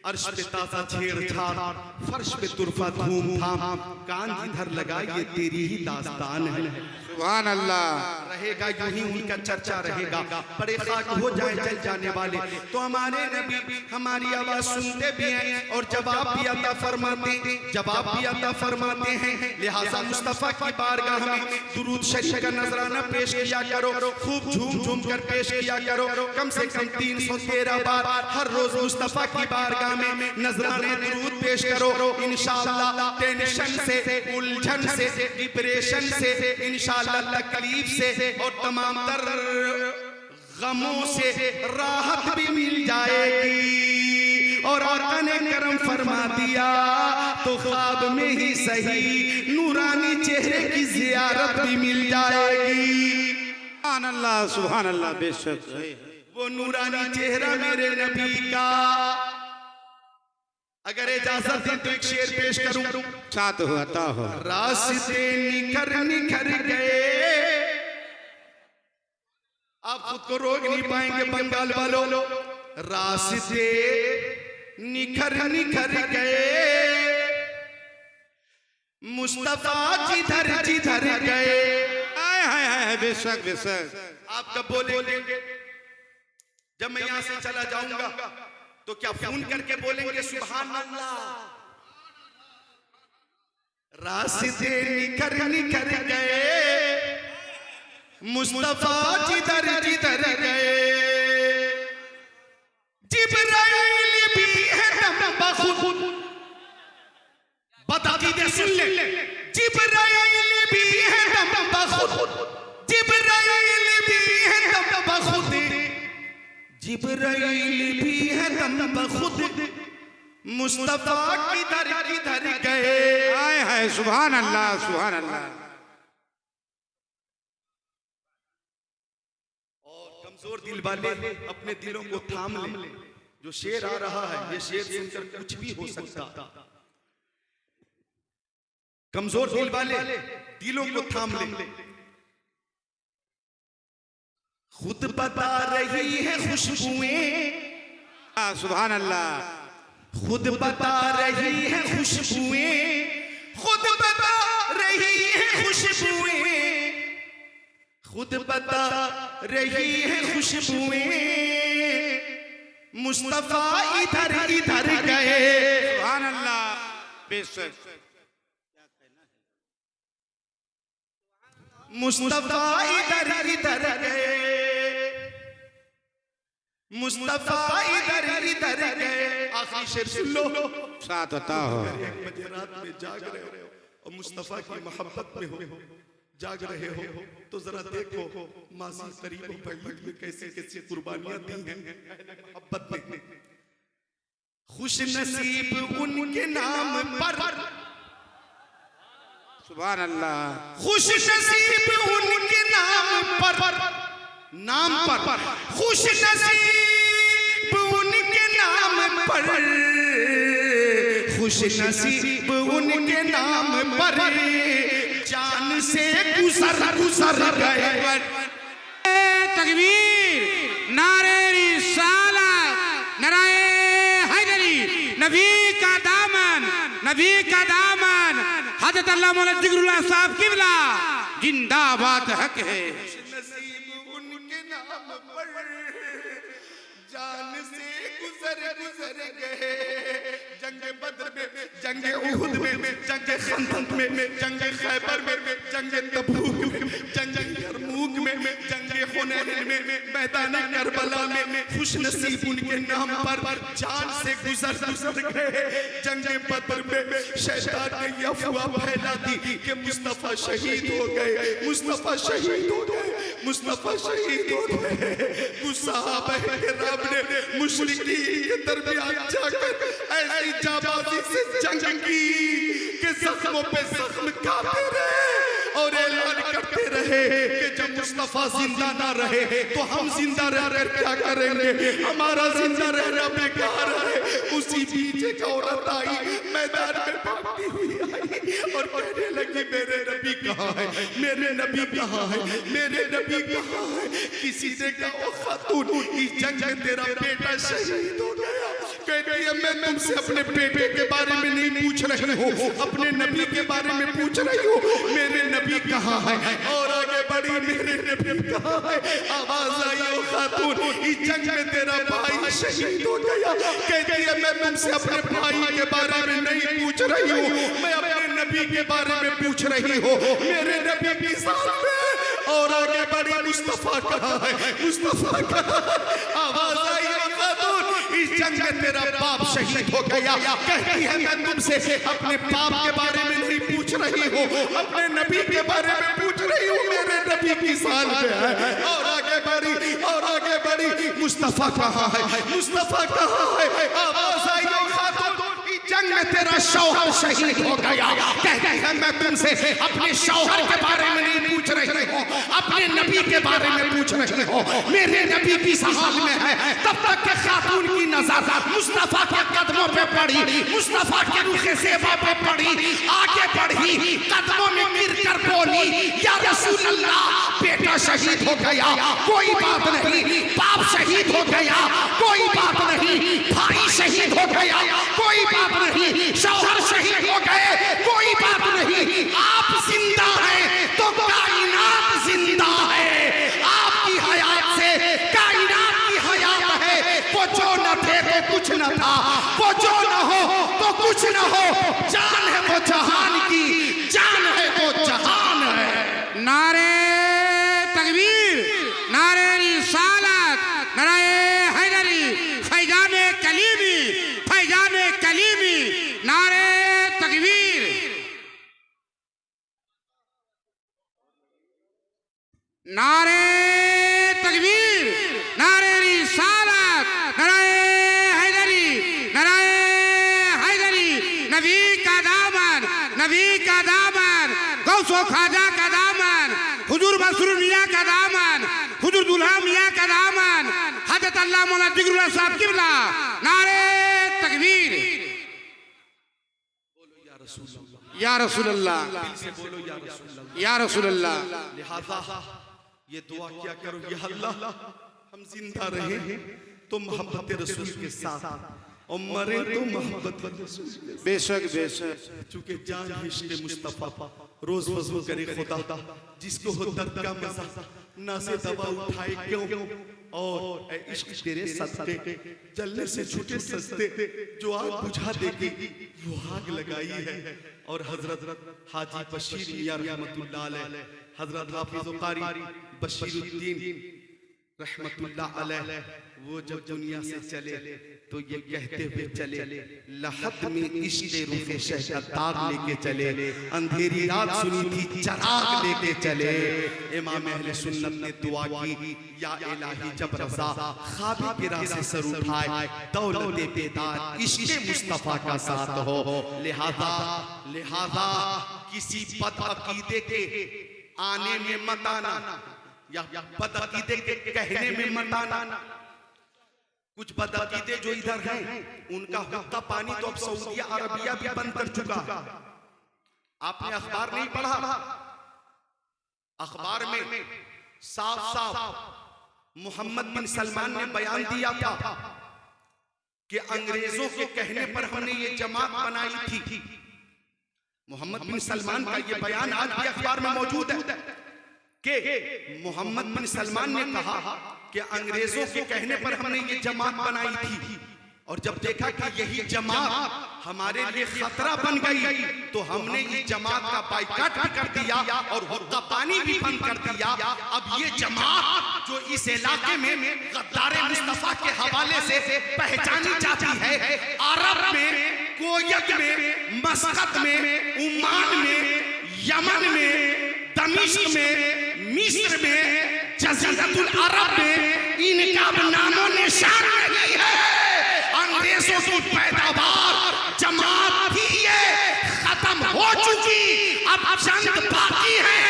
अर्श पे ताजा छेड़छाड़, फर्श पे तुरफा धूम धाम, कान जिधर लगाइए तेरी ही दास्तान है। सुभान अल्लाह। रहेगा यूं ही उनका चर्चा रहेगा। बड़े खाक हो जाए जल जाने वाले तो हमारे नबी हमारी आवाज सुनते भी हैं और जवाब भी अता फरमाते हैं। लिहाजा मुस्तफा की बारगाह में दुरूद शरीफ का नजराना पेश किया करो, खूब झूम झूम कर पेश किया करो। कम से कम 313 बार हर रोज मुस्तफा की बारगाह में नजराने दुरूद पेश करो। इंशाअल्लाह टेंशन से, उलझन से, डिप्रेशन से, इंशाअल्लाह तकलीफ से और तमाम तर गमों से राहत भी मिल जाएगी। और आका ने करम फरमा दिया तो ख्वाब में ही सही नूरानी चेहरे की जियारत भी मिल जाएगी। सुभान अल्लाह, सुभान अल्लाह। बेशक वो नूरानी चेहरा मेरे नबी का। अगर इजाजत दे तो एक शेर पेश करूं। साथ हो, अता हो। रास्ते निखर निखर गए, आप खुद को रोक नहीं पाएंगे बंगाल वालों। रास्ते निखर निखर गए, मुस्तफा जिधर जिधर गए। हाय हाय हाय, बेशक बेशक। आप कब बोलेंगे? जब मैं यहां से चला जाऊंगा तो क्या फोन करके बोलेंगे सुभान अल्लाह? रास्ते निखर निखर गए, मुस्तफा जिधर जिधर गए। जिब्राइल भी है दम बखुद, बताइए सुन ले। जिब्राइल भी है दम बखुद, जिब्राइल भी है दम बखुद, जिब्राइल भी है दम बखुद, मुस्तफा किधर किधर गए। हाय हाय, सुभान अल्लाह, सुभान अल्लाह। और कमजोर दिल वाले अपने दिलों को थाम ले। जो शेर आ रहा है ये शेर सुनकर कुछ भी हो सकता। कमजोर दिल वाले दिलों को थाम ले। खुद बता रही है खुशबुएं, सुभान अल्लाह। खुद बता रही है खुशबुएं, खुद बता रही है खुशबुएं, खुद बता रही है खुशबुएं, मुस्तफा इधर इधर गए। सुभान अल्लाह, बेशक। मुस्तफा इधर इधर गए। मुस्तफा इधर इधर गए। आखिरी शेर सुन लो। साथ बताओ। 1 बजे रात में जाग रहे हो और मुस्तफा की मोहब्बत में हो, जाग रहे हो तो जरा देखो माजी करीबों पर कैसी कैसी कुर्बानियां दी हैं मोहब्बत में। खुश नसीब उनके नाम पर, सुभान अल्लाह। खुश नसीब उनके नाम पर, नाम पर खुश नसीब उनके नाम पर, खुश नसीब उनके नाम पर जान से गुजर गुजर गए। तकबीर, नारे रिसालत, नारे हैदरी, नबी का दामन, नबी का दामन, हजरत अल्लाह मौलाना जिगरुल्लाह साहब किबला जिंदाबाद हक है। नसीब उनके नाम पर जान से गुजर गुजर गए। जंग बद्र में, जंग उहुद में, जंग खंदक में, जंग खैबर में, जंग तबूक में, जंग यरमूक में, जंग हुनैन में, मैदान करबला में खुश नसीब उनके नाम पर जान से गुजर गुजर गए। जंग बद्र में शैतान ने यह अफवाह फैला दी कि मुस्तफा शहीद हो गए, मुस्तफा शहीद हो गए, मुस्तफा शहीद हो गए। सहाबा-ए-किराम ने मुशरिकीन के दरमियान जाकर ऐसी जाबाजी से जंग की कि जख्मों पे जख्म खाते रहे और ऐलान करते रहे कि जब मुस्तफा जिंदा ना रहे तो हम जिंदा रहकर क्या करेंगे, हमारा जिंदा रहना बेकार है। उसी बीच एक औरत आई, मैदान में भागती हुई आई और कहने लगी मेरे नबी कहाँ है, मेरे नबी कहाँ है, मेरे नबी कहाँ है। किसी ने कहा ओ खातून इस जंग में तेरा बेटा शहीद हो गया। कहती है मैं तुमसे अपने बेटे के बारे में नहीं पूछ रही हूँ, अपने नबी के बारे में पूछ रही हूँ। मेरे नबी कहाँ है? और आगे बढ़ी, मेरे नबी कहाँ है? आवाज आई ओ खातून इस जंग में तेरा भाई शहीद हो गया। कहती है मैं तुमसे अपने भाई के बारे में नहीं पूछ रही हूँ, मैं अपने नबी के बारे में पूछ रही हूँ। मेरे नबी की साथ में। और आगे बढ़ी, मुस्तफा कहाँ है, मुस्तफा कहाँ है? आवाज आई ओ खातून इस जंग में तेरा बाप शहीद हो गया। कहती है मैं तुमसे अपने बाप के बारे में नहीं पूछ रही हूँ, अपने नबी के बारे में पूछ रही हूँ। मेरे नबी की साल में है। और आगे बढ़ी, और आगे बढ़ी, मुस्तफा कहाँ है, मुस्तफा कहाँ है? आवाज आई ओ खातून जंग में तेरा शौहर शहीद हो गया। कहती है मैं तुमसे अपने शौहर के बारे में नहीं पूछ रही हूँ, अपने नबी के बारे में पूछ रही हूँ। मेरे नबी की हाल में है। तब तक के खातून की नजर मुस्तफा के कदमों पे पड़ी, मुस्तफा के रुखे सेवा पे पड़ी, आगे बढ़ी, कदमों में गिर कर बोली या रसूल अल्लाह बेटा शहीद हो गया, कोई बात नहीं। बाप शहीद हो गया, कोई बात नहीं। भाई शहीद हो गया, कोई बात नहीं। शौहर शहीद हो गए, कोई बात नहीं। आप जिंदा हैं तो कायनात जिंदा है। आपकी हयात से कायनात की हयात है। वो जो न थे तो कुछ न था, वो जो न हो तो कुछ न हो। जान है वो जहान की, जान है वो जहान है। नारे तकबीर, नारे रिसालत, नारे हैदरी, फैजाने कलीमी, फैजाने कलीमी, नारे तकबीर, नारे तकबीर, नारे रिसालत, नारे हैदरी, नारे हैदरी, नबी का दामन, नबी का दामन, गौसो खाजा का दामन, हुजूर मसरूर मियाँ का दामन, हुजूर दुल्हा मियाँ का दामन, हजरत अल्लाह मौलाना जिगरुल्लाह साहब किबला, नारे तकबीर। या रसूल अल्लाह, या रसूल अल्लाह। लिहाजा ये दुआ क्या करो, या अल्लाह हम जिंदा रहे तो मोहब्बत रसूल के साथ और मरे तो मोहब्बत रसूल के साथ। बेशक बेशक, चूंकि जान है इश्क़ मुस्तफा, रोज वज़ू करे खुदा, जिसको हो दर्द का मजा ना से दवा उठाए क्यों। और इश्क तेरे सस्ते जलने से छूटे सस्ते, जो आग बुझा देगी वो आग लगाई है। और हजरत हाजी बशीर मियां रहमतुल्लाह अलैह, हजरत हाफिज कारी बशीरुद्दीन रहमतुल्लाह अलैह वो जब दुनिया से चले तो ये कहते हुए चले, लहद में इश्क़ रुख़ शह का दाग लेके चले, अंधेरी रात सुनी थी चराग लेके चले। इमाम अहले सुन्नत ने दुआ की, या इलाही जब रज़ा ख्वाब गिरा से सर उठाए, दौलत बेदार इश्क़ मुस्तफ़ा का साथ हो। लिहाजा किसी बद अक़ीदे के आने में मत आना, या बदअकीदे के कहने में मत आना। कुछ बदअकीदे जो इधर हैं उनका हुक्का पानी तो अब सऊदी अरबिया भी बंद कर चुका। आपने अखबार नहीं पढ़ा? अखबार में साफ साफ मोहम्मद बिन सलमान ने बयान दिया था कि अंग्रेजों के कहने पर हमने ये जमात बनाई थी। मोहम्मद बिन सलमान का ये बयान आज भी अखबार में मौजूद है कि मोहम्मद बिन सलमान ने कहा कि अंग्रेजों के कहने पर हमने ये जमात बनाई थी, और जब देखा कि यही जमात हमारे लिए खतरा बन गई तो हमने इस जमात का बाइकाट भी कर दिया और हुक्का पानी भी बंद कर दिया। अब ये जमात जो इस इलाके में गद्दार मुस्तफा के हवाले से पहचानी जाती है, अरब में, कोयत में, मस्कत में, ओमान में, यमन में, दमिश्क में, मिस्र में, जज़ीरतुल अरब में इनका नामो निशान नहीं है। अंग्रेजों की पैदावार जमात थी, ये खत्म हो चुकी, अब चंद बाकी हैं,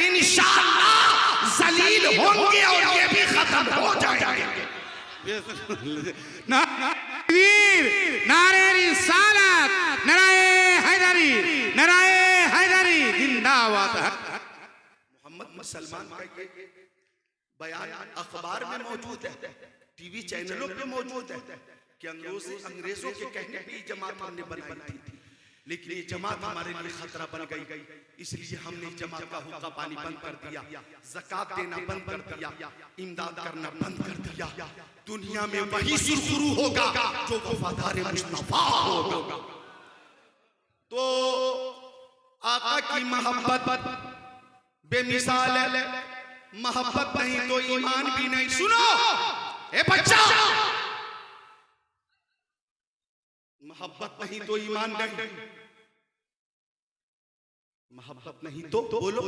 इंशाअल्लाह जलील होंगे और ये भी खत्म हो जाएंगे। नारे रिसालत, नारे हैदरी, नारे हैदरी जिंदाबाद। मोहम्मद सलमान का ये बयान अखबार में मौजूद है, टीवी चैनलों पे मौजूद है कि अंग्रेजों के कहने पे ये जमात हमने बनाई थी, लेकिन ये जमात हमारे लिए खतरा बन गई, इसलिए हमने जमात का हुक्का पानी बंद कर दिया, ज़कात देना बंद कर दिया, इमदाद करना बंद कर दिया। दुनिया में वही सुरखरू होगा जो वफादार मुस्तफा होगा। तो आका की मोहब्बत बेमिसाल है, मोहब्बत नहीं तो ईमान भी नहीं। सुनो ए बच्चा, मोहब्बत नहीं तो ईमान नहीं, मोहब्बत नहीं तो बोलो,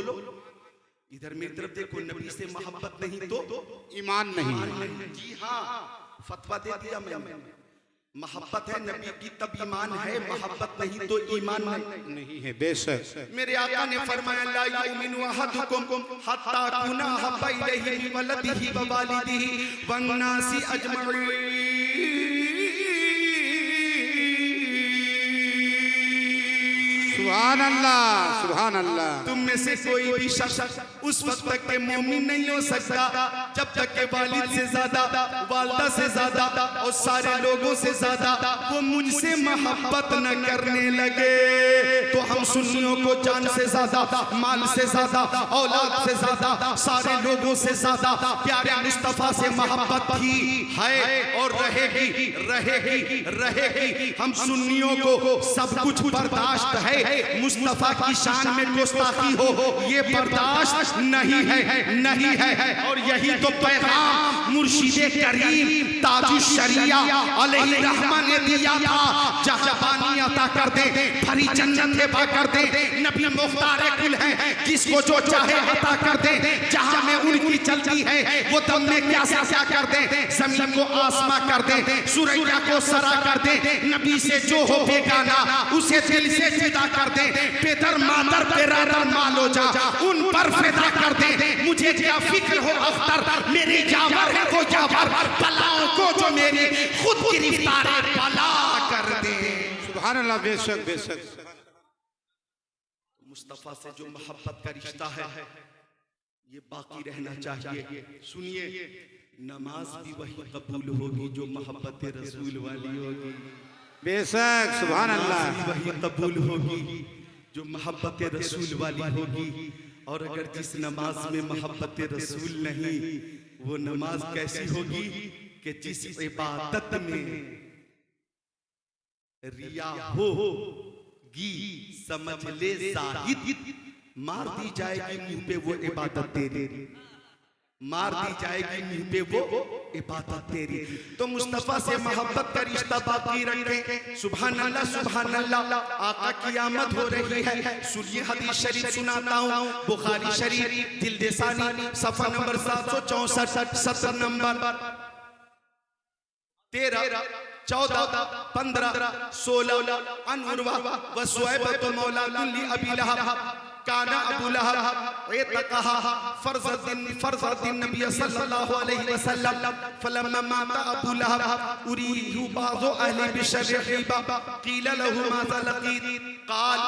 इधर मेरी तरफ देखो, नबी से मोहब्बत नहीं तो ईमान नहीं। जी हाँ, फतवा दे दिया मैंने। मोहब्बत है नबी की तब ईमान है, मोहब्बत नहीं तो ईमान नहीं है। बेशक मेरे आका ने फरमाया, ला युमिनु अहदुकुम हत्ता कुना हब्बा इलैहि मिन वलदिही व वालिदिही वन नासी अजमईन। सुभान अल्लाह, सुभान अल्लाह। तुम में से कोई भी शख्स उस वक्त तक के मोमिन नहीं हो सकता जब तक के वालिद से ज्यादा, वालदा से ज्यादा और सारे लोगों से ज्यादा वो मुझसे मोहब्बत न करने लगे। तो हम सुन्नियों को जान से ज्यादा, माल से ज्यादा, औलाद से ज्यादा, सारे लोगों से ज्यादा प्यारे मुस्तफा से मोहब्बत थी, है और रहेगी, रहेगी, रहेगी। हम सुन्नियों को सब कुछ बर्दाश्त है, मुस्तफा की शान में गुस्ताखी हो ये बर्दाश्त नहीं है, नहीं है। और यही तो पैगाम मुर्शिदे करीम ताजुश शरिया अलैहि रहमान ने दिया था, जहां पानी अता कर दे, भरी जन्नत अता कर दे, नबी मुख्तार कुल है, जिसको जो चाहे अता कर दे, जहां में उनकी चलती है वो दम में क्या से क्या कर दे, जमीन को आसमां कर दे, सुरैया को सरा कर दे, नबी से जो हो बेगाना उसे दिल से जुदा कर दे, बेदर मादर बेरादर मालो जा उन पर फिदा कर दे। मुझे क्या फिक्र हो अख्तर, मेरी जावर है वो जावर, बलाओं को जो मेरी खुद गिरफ्तार बला कर दे। सुभान अल्लाह। बेशक बेशक मुस्तफा से जो मोहब्बत का रिश्ता है ये बाकी रहना चाहिए। सुनिए, नमाज भी वही कबूल होगी जो मोहब्बत रसूल वाली होगी। बेशक सुभान अल्लाह। वही कबूल होगी जो मोहब्बत रसूल वाली होगी। और अगर जिस नमाज में मोहब्बत रसूल नहीं, वो नमाज कैसी होगी कि जिस इबादत में रिया होगी, समझ ले जाहिद, मार दी जाएगी मुंह पे वो इबादत तेरी। मार दी जाएगी मुंह पे वो इबादत तेरी। तो मुस्तफा से मोहब्बत का रिश्ता बाकी रखें। सुभान अल्लाह सुभान अल्लाह। आका की आमद हो रही है। सुनिए हदीस शरीफ सुनाता हूँ, बुखारी शरीफ जिल्द सानी सफा नंबर 764, सत्र नंबर 13, 14, 15, 16 अन उर्वा व सुहैबत मौलातुन लि अबी लहब काना अबू लहब इतक़हा फर्ज़दिन नबी सल्लल्लाहु अलैहि वसल्लम फलम्मा माता अबू लहब उरीहु बाज़ु अहली बिशरीबा क़ील लहु माज़ा लक़ीत क़ाल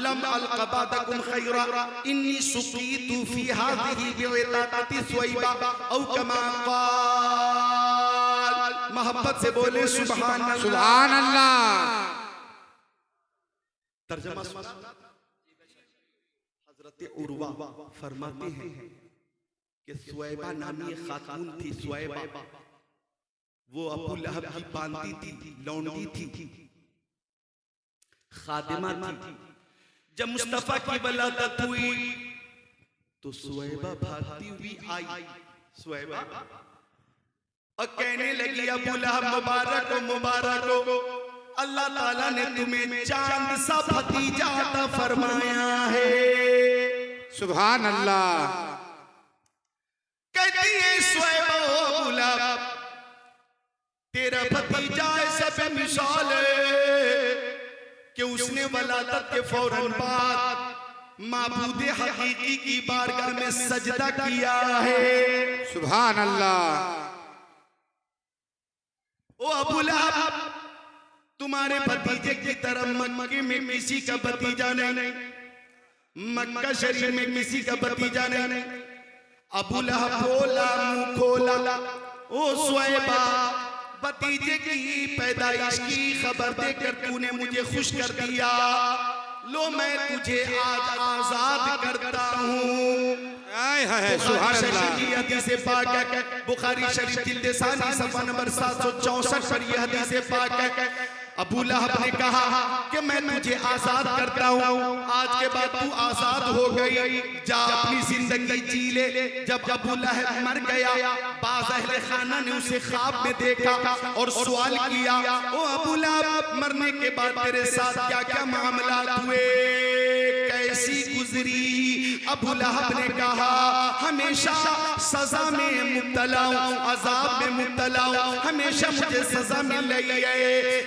लम अलक़ बअदकुम खैरा इन्नी सुक़ीतु फ़ी हाज़िही बिइताक़ति सुवैबा औ कमा क़ाल। मोहब्बत से बोले सुभान अल्लाह सुभान अल्लाह। तर्जुमा हजरत उर्वा फरमाते हैं कि सुवैबा नामी एक खातून थी। सुवैबा वो अबू लहब की बांदी थी, लौंडी थी, खादिमा थी। जब मुस्तफा की वलादत हुई तो सुवैबा भागती हुई आई। सुवैबा और कहने लगी अबू लहब मुबारक हो मुबारक हो, अल्लाह ताला ने तुम्हें चांद सा भतीजा अता फरमाया है। सुभान अल्लाह। कहती है सुवैबा ओ अबू लहब तेरा भतीजा ऐसा बेमिसाल है कि उसने वलादत के फौरन बाद माबूदे हकीकी की बारगाह में सजदा किया है। सुभान अल्लाह। ओ अबू लहब तुम्हारे भतीजे की तरह मक्के में किसी का भतीजा नहीं, मक्का शरीफ में किसी का भतीजा नहीं। अबू लहब बोला मुंह खोला, ओ सुवैबा भतीजे की पैदाइश की खबर देकर तूने मुझे खुश कर दिया। लो मैं तुझे आज आजाद करता हूँ। सुभान अल्लाह। हदीस पाक है बुखारी शरीफ जिल्द सानी सफा नंबर 764 पर यह हदीस पाक है। अबू लहब ने कहा कि मैं तुझे आजाद करता हूँ, आज के बाद तू आजाद हो गई, जा अपनी जिंदगी जी ले। जब अबू लहब मर गया, बाज़ अहले खाना ने उसे ख्वाब में देखा और सवाल किया, ओ अबू लहब मरने के बाद तेरे साथ क्या क्या मामलात हुए, कैसी गुजरी? अबू लहब ने कहा हमेशा सजा में मुब्तला हूं, अजाब में मुब्तला हूं, हमेशा मुझे सजा मिल रही है,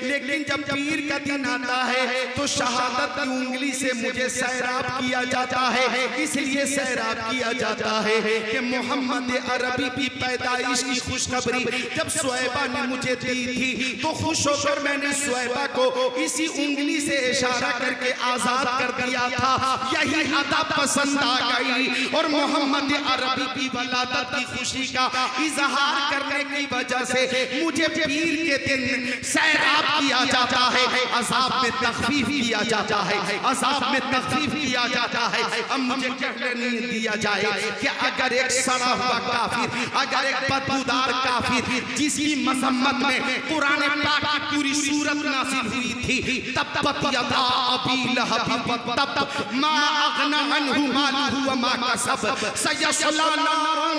लेकिन जब पीर का दिन आता है तो शहादत की उंगली से मुझे सैराब किया जाता है। इसलिए सैराब किया जाता है कि मोहम्मद अरबी की पैदाइश की खुशखबरी जब सुवैबा ने मुझे दी थी तो खुश होकर मैंने सुवैबा को इसी उंगली से इशारा करके आजाद कर दिया था। यही अदा पसंद आ गई और मोहम्मद अरबी की वलादत की खुशी का इजहार करने की वजह से मुझे पीर के दिन सैराब किया जाता है, अजाब में तखफीफ किया जाता है, अजाब में तखफीफ किया जाता है। अब मुझे कहने नहीं दिया जाए कि अगर एक सड़ा हुआ काफिर, अगर एक बदबूदार काफिर जिसकी मजम्मत में कुरान पाक की पूरी सूरत नाज़िल हुई थी, तब तब यदा अबी लहब तब मा अगना अन्हु मालुहु व मा कसब सयस्ला नारन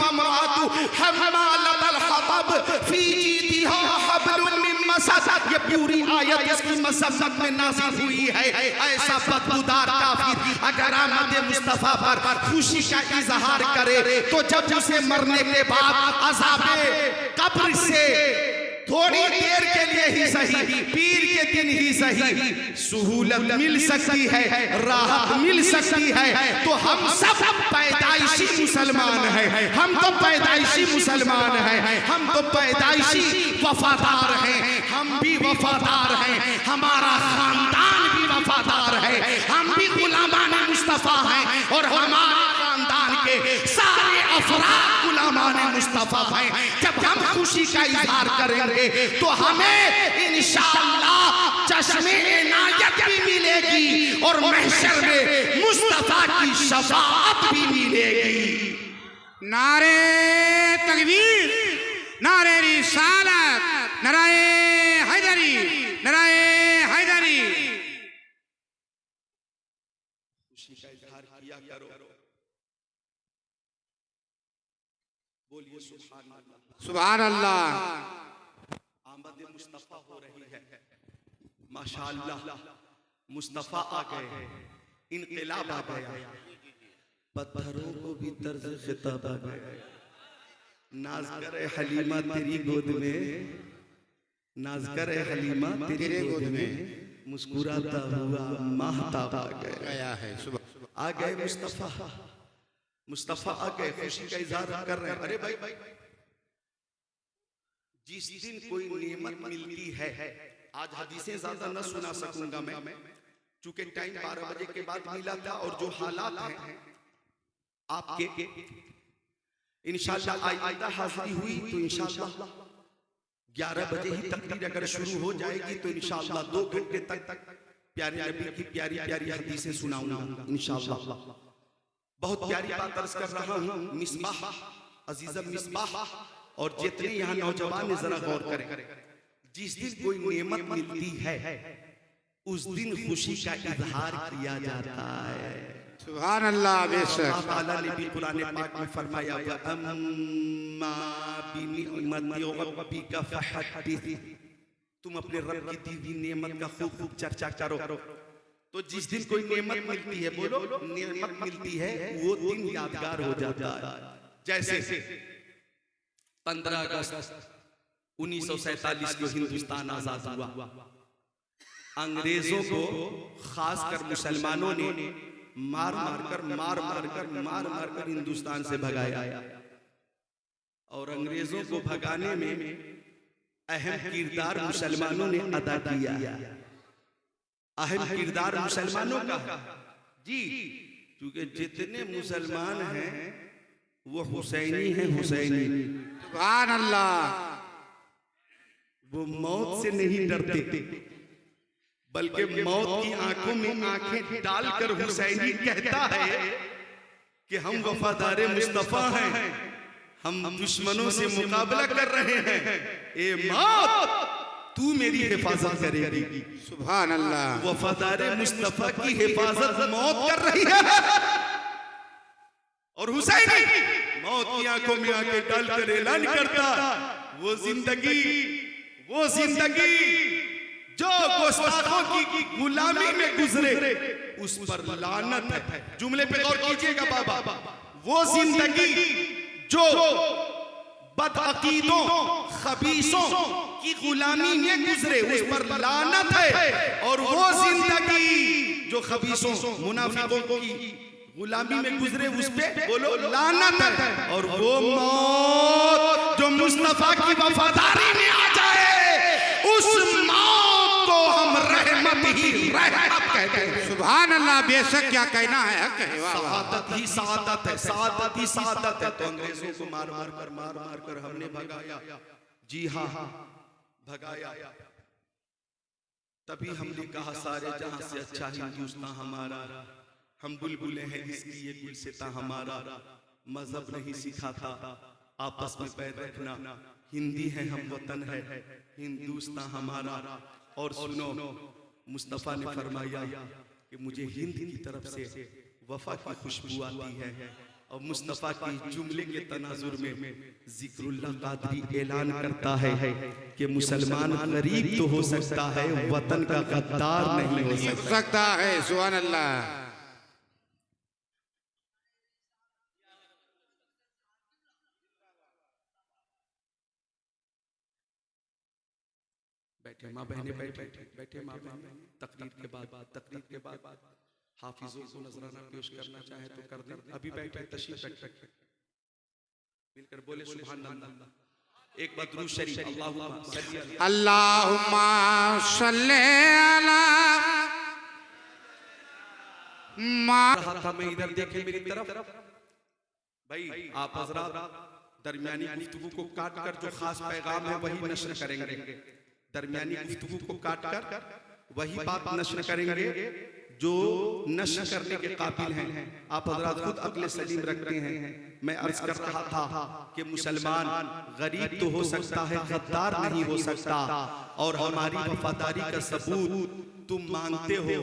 वमरातु हमालतल हतब फी जीदिहा हब्लुन मिन मसद। ये पूरी आयत इसकी मसम्मत में नाज़िल हुई है। ऐसा बदबूदार काफिर अगर आमद मुस्तफा पर खुशी का इजहार करे तो जब उसे मरने के बाद अज़ाबे कब्र से थोड़ी देर के लिए ही सही, पीर के दिन ही सही सुहूलत मिल सकती है, राहत मिल सकती है, तो हम सब पैदाइशी मुसलमान हैं, हम तो पैदाइशी मुसलमान हैं, हम तो पैदाइशी वफादार हैं, हम भी वफादार हैं, हमारा खानदान भी वफादार है, हम भी गुलामान मुस्तफा हैं और हमारे खानदान के सारे अफराद गुलामान मुस्तफा हैं। जब हम खुशी का इजहार करेंगे तो हमें इंशाअल्लाह चश्मे इनायत भी मिलेगी और महशर में मुस्तफा की शफाअत भी मिलेगी। नारे तकबीर, नारे रिसालत, नारे हैदरी, नारे हैदरी। खुशी का इजहार किया करो। सुभान अल्लाह। आमद मुस्तफा हो रही है, माशाअल्लाह। मुस्तफा आ गए, इनकलाब आ गया, पत्थरों को भी तर्ज खिताब आ गया। नाज करे हलीमा तेरी गोद में, नाज करे हलीमा तेरे गोद में, मुस्कुराता हुआ माहताब आ गया है। आ गए मुस्तफा, मुस्तफा आ गए, खुशी का इजहार कर रहे हैं। अरे भाई, जिस दिन कोई नेमत मिलती है, आज हदीसें ज्यादा न सुना सकूंगा मैं, चूंकि टाइम 12 बजे के बाद मिला था, और जो हालात हैं आपके, इंशाअल्लाह आइंदा हाजिरी हुई तो इंशाअल्लाह 11 बजे ही तकरीर अगर शुरू हो जाएगी तो इंशाअल्लाह 2 घंटे तक प्यारे नबी की प्यारी प्यारी हदीसें सुनाऊंगा इंशाअल्लाह। बहुत प्यारी बात अर्ज कर रहा हूँ, मिसबाह, अजीज़म मिसबाह, और जितने यहाँ नौजवान जरा गौर करें, जिस दिन कोई नेमत मिलती है उस दिन खुशी का इजहार किया जाता है। सुभान अल्लाह। बेशक अल्लाह ताला ने भी कुरान पाक में फरमाया, अम्मा बिनिअमति रब्बिका फहद्दिस, तुम अपने रब की दी हुई नेमत का खूब खूब चर्चा करो। तो जिस दिन कोई नेमत मिलती है, बोलो नेमत मिलती है, वो दिन यादगार हो जाता है। जैसे 15 अगस्त 1947 को हिंदुस्तान आजाद हुआ, अंग्रेजों को खासकर मुसलमानों ने मार मार कर हिंदुस्तान से भगाया, और अंग्रेजों को भगाने में अहम किरदार मुसलमानों ने अदा किया। अहम किरदार मुसलमानों का जी, क्योंकि जितने मुसलमान हैं वो हुसैनी हैं, हुसैनी। सुभान अल्लाह। वो मौत से नहीं डरते, बल्कि मौत की आंखों में आंखें डालकर हुसैनी कहता है कि हम वफादार मुस्तफा हैं, हम दुश्मनों से मुकाबला कर रहे हैं, ए मौत तू मेरी हिफाजत करेगी। सुभान अल्लाह। वफादार मुस्तफा की हिफाजत मौत कर रही है, और हुसैनी मौत की आंखों में आंखें डालकर ऐलान करता, वो जिंदगी जो गुस्ताखों की गुलामी में गुजरे उस पर लानत है। जुमले पे गौर कीजिएगा बाबा, वो जिंदगी जो बदअकीदों खबीसों की गुलामी में गुजरे उस पर लानत है, और वो जिंदगी जो खबीसों मुनाफिकों की गुलामी में गुजरे उस पे बोलो लानत है, और वो मौत जो मुस्तफा की वफादारी में आ जाए उस मौत को हम रहमत ही रहमत कहते हैं। सुभान अल्लाह। बेशक क्या कहना है, शहादत ही शहादत है, शहादत ही शहादत है। तो अंग्रेजों को मार मार कर हमने भगाया, जी हाँ भगाया। तभी हमने कहा सारे जहां से अच्छा हिंदुस्तान हमारा, हम बुलबुलें हैं इसकी ये गुलसिता हमारा, मजहब नहीं सिखाता आपस में पैर रखना, हिंदी है हम वतन है हिंदुस्तान हमारा। और सुनो, मुस्तफ़ा ने फरमाया कि मुझे हिंद की तरफ से वफा की खुशबू आती है, और मुस्तफ़ा की जुमले के तनाजुर में जिक्रुल्लाह कादरी ऐलान करता है कि मुसलमान गरीब तो हो सकता है, वतन का गद्दार नहीं हो सकता है। सुभान अल्लाह। बैठे माँ बहने, बैठे माँ बहने। तकरीर के बाद हाफिजों को नजराना पेश करना चाहे तो कर दें। अभी बैठे तशरीफ रखें, मिलकर बोले सुभान अल्लाह। एक बार दुरूद शरीफ, अल्लाहुम्मा सल्ली अला मैं इधर देखे मेरी तरफ। भाई आप हजरात दरमियानी गुफ्तगू को काट कर जो खास पैगाम है वही नश्र करेंगे, दरमियानी गुफ्तगू को काट कर वही बात नश्र करेंगे जो नश्र करने के काबिल हैं। आप हजरात खुद अक्ल सलीम रखते हैं। मैं अर्ज कर रहा था कि मुसलमान गरीब तो हो सकता है, गद्दार नहीं हो सकता, और हमारी वफादारी का सबूत तुम मांगते हो।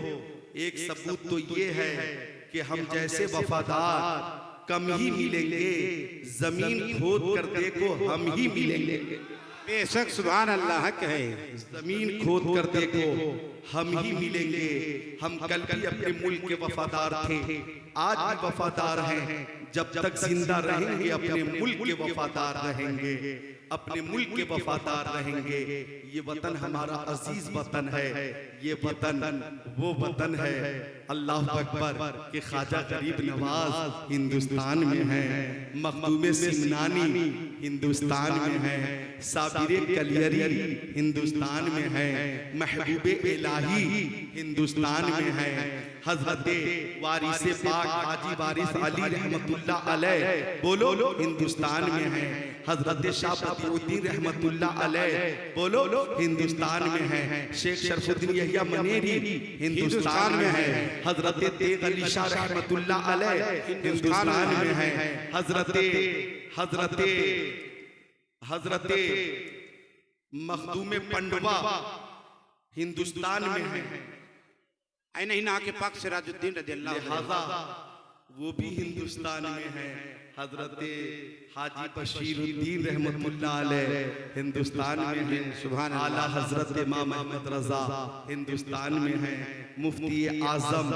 एक सबूत तो ये है कि हम जैसे वफादार कम ही मिलेंगे, जमीन खोद कर देखो हम ही मिलेंगे। बेशक सुभान अल्लाह कहे। जमीन खोद कर देखो हम ही मिलेंगे। हम कल भी अपने मुल्क के वफादार थे, आज भी वफादार हैं। जब तक जिंदा रहेंगे अपने मुल्क के वफादार रहेंगे, अपने मुल्क के वफादार रहेंगे। ये वतन हमारा अजीज वतन है, ये वतन वो वतन है अल्लाह अकबर के ख्वाजा गरीब नवाज हिंदुस्तान में है, मखदूम सिमनानी हिंदुस्तान में है, साबिर कलियरी हिंदुस्तान में है, महबूब इलाही हिंदुस्तान में है, हजरत वारिसे पाक हाजी वारिस अली रहमतुल्लाह अलैह बोलो हिंदुस्तान में है, हजरत शाह बदिउद्दीन रहमतुल्लाह अलैह बोलो हिंदुस्तान में है, शेख शरफुद्दीन यहिया मनेरी हिंदुस्तान में है, हजरत तेग अली शाह रहमतुल्लाह अलैह हिंदुस्तान में है, हजरत मखदूम पंडवा हिंदुस्तान में है, आई नहीं ना के पाक सिराजुद्दीन रज़ियल्लाहु लिहाजा वो भी हिंदुस्तान में है, हजरत हाजी बशीरुद्दीन रहमतुल्लाह अलैह हिंदुस्तान में है, सुभान आला हजरत इमाम अहमद रजा हिंदुस्तान में है, मुफ्ती आजम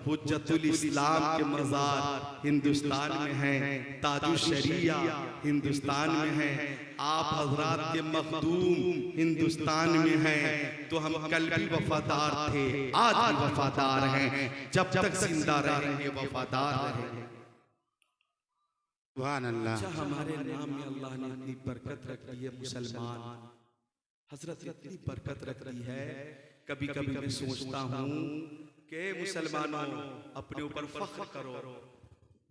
हुज्जतुल इस्लाम के मज़ार हिंदुस्तान में है, ताजुश शरिया हिंदुस्तान में है, आप हजरात के मखदूम हिंदुस्तान में हैं। तो हम कल भी वफादार थे, आज भी वफादार हैं, जब तक जिंदा रहेंगे वफादार रहेंगे। सुभान अल्लाह। अच्छा, हमारे नाम में अल्लाह ने इतनी बरकत रखी है, मुसलमान हजरत इतनी बरकत रखी है। कभी कभी मैं सोचता हूँ कि मुसलमानों अपने ऊपर फख्र करो,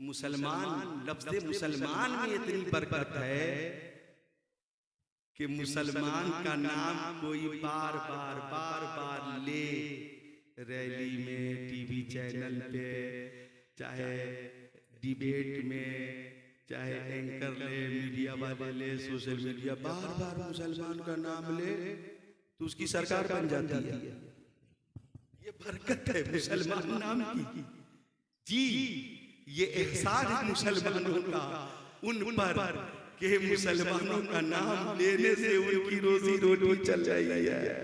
मुसलमान लफ्ज़ मुसलमान में इतनी बरकत है कि मुसलमान का नाम कोई बार बार ले, रैली में, टीवी चैनल पे, चाहे डिबेट में, चाहे एंकर ले, मीडिया वाले ले, सोशल मीडिया, बार बार मुसलमान का नाम ले तो उसकी सरकार बन जाती है। ये बरकत है मुसलमान नाम की जी, ये एहसान है मुसलमानों का उन पर कि मुसलमानों का नाम लेने से उनकी रोजी रोटी चल रही है,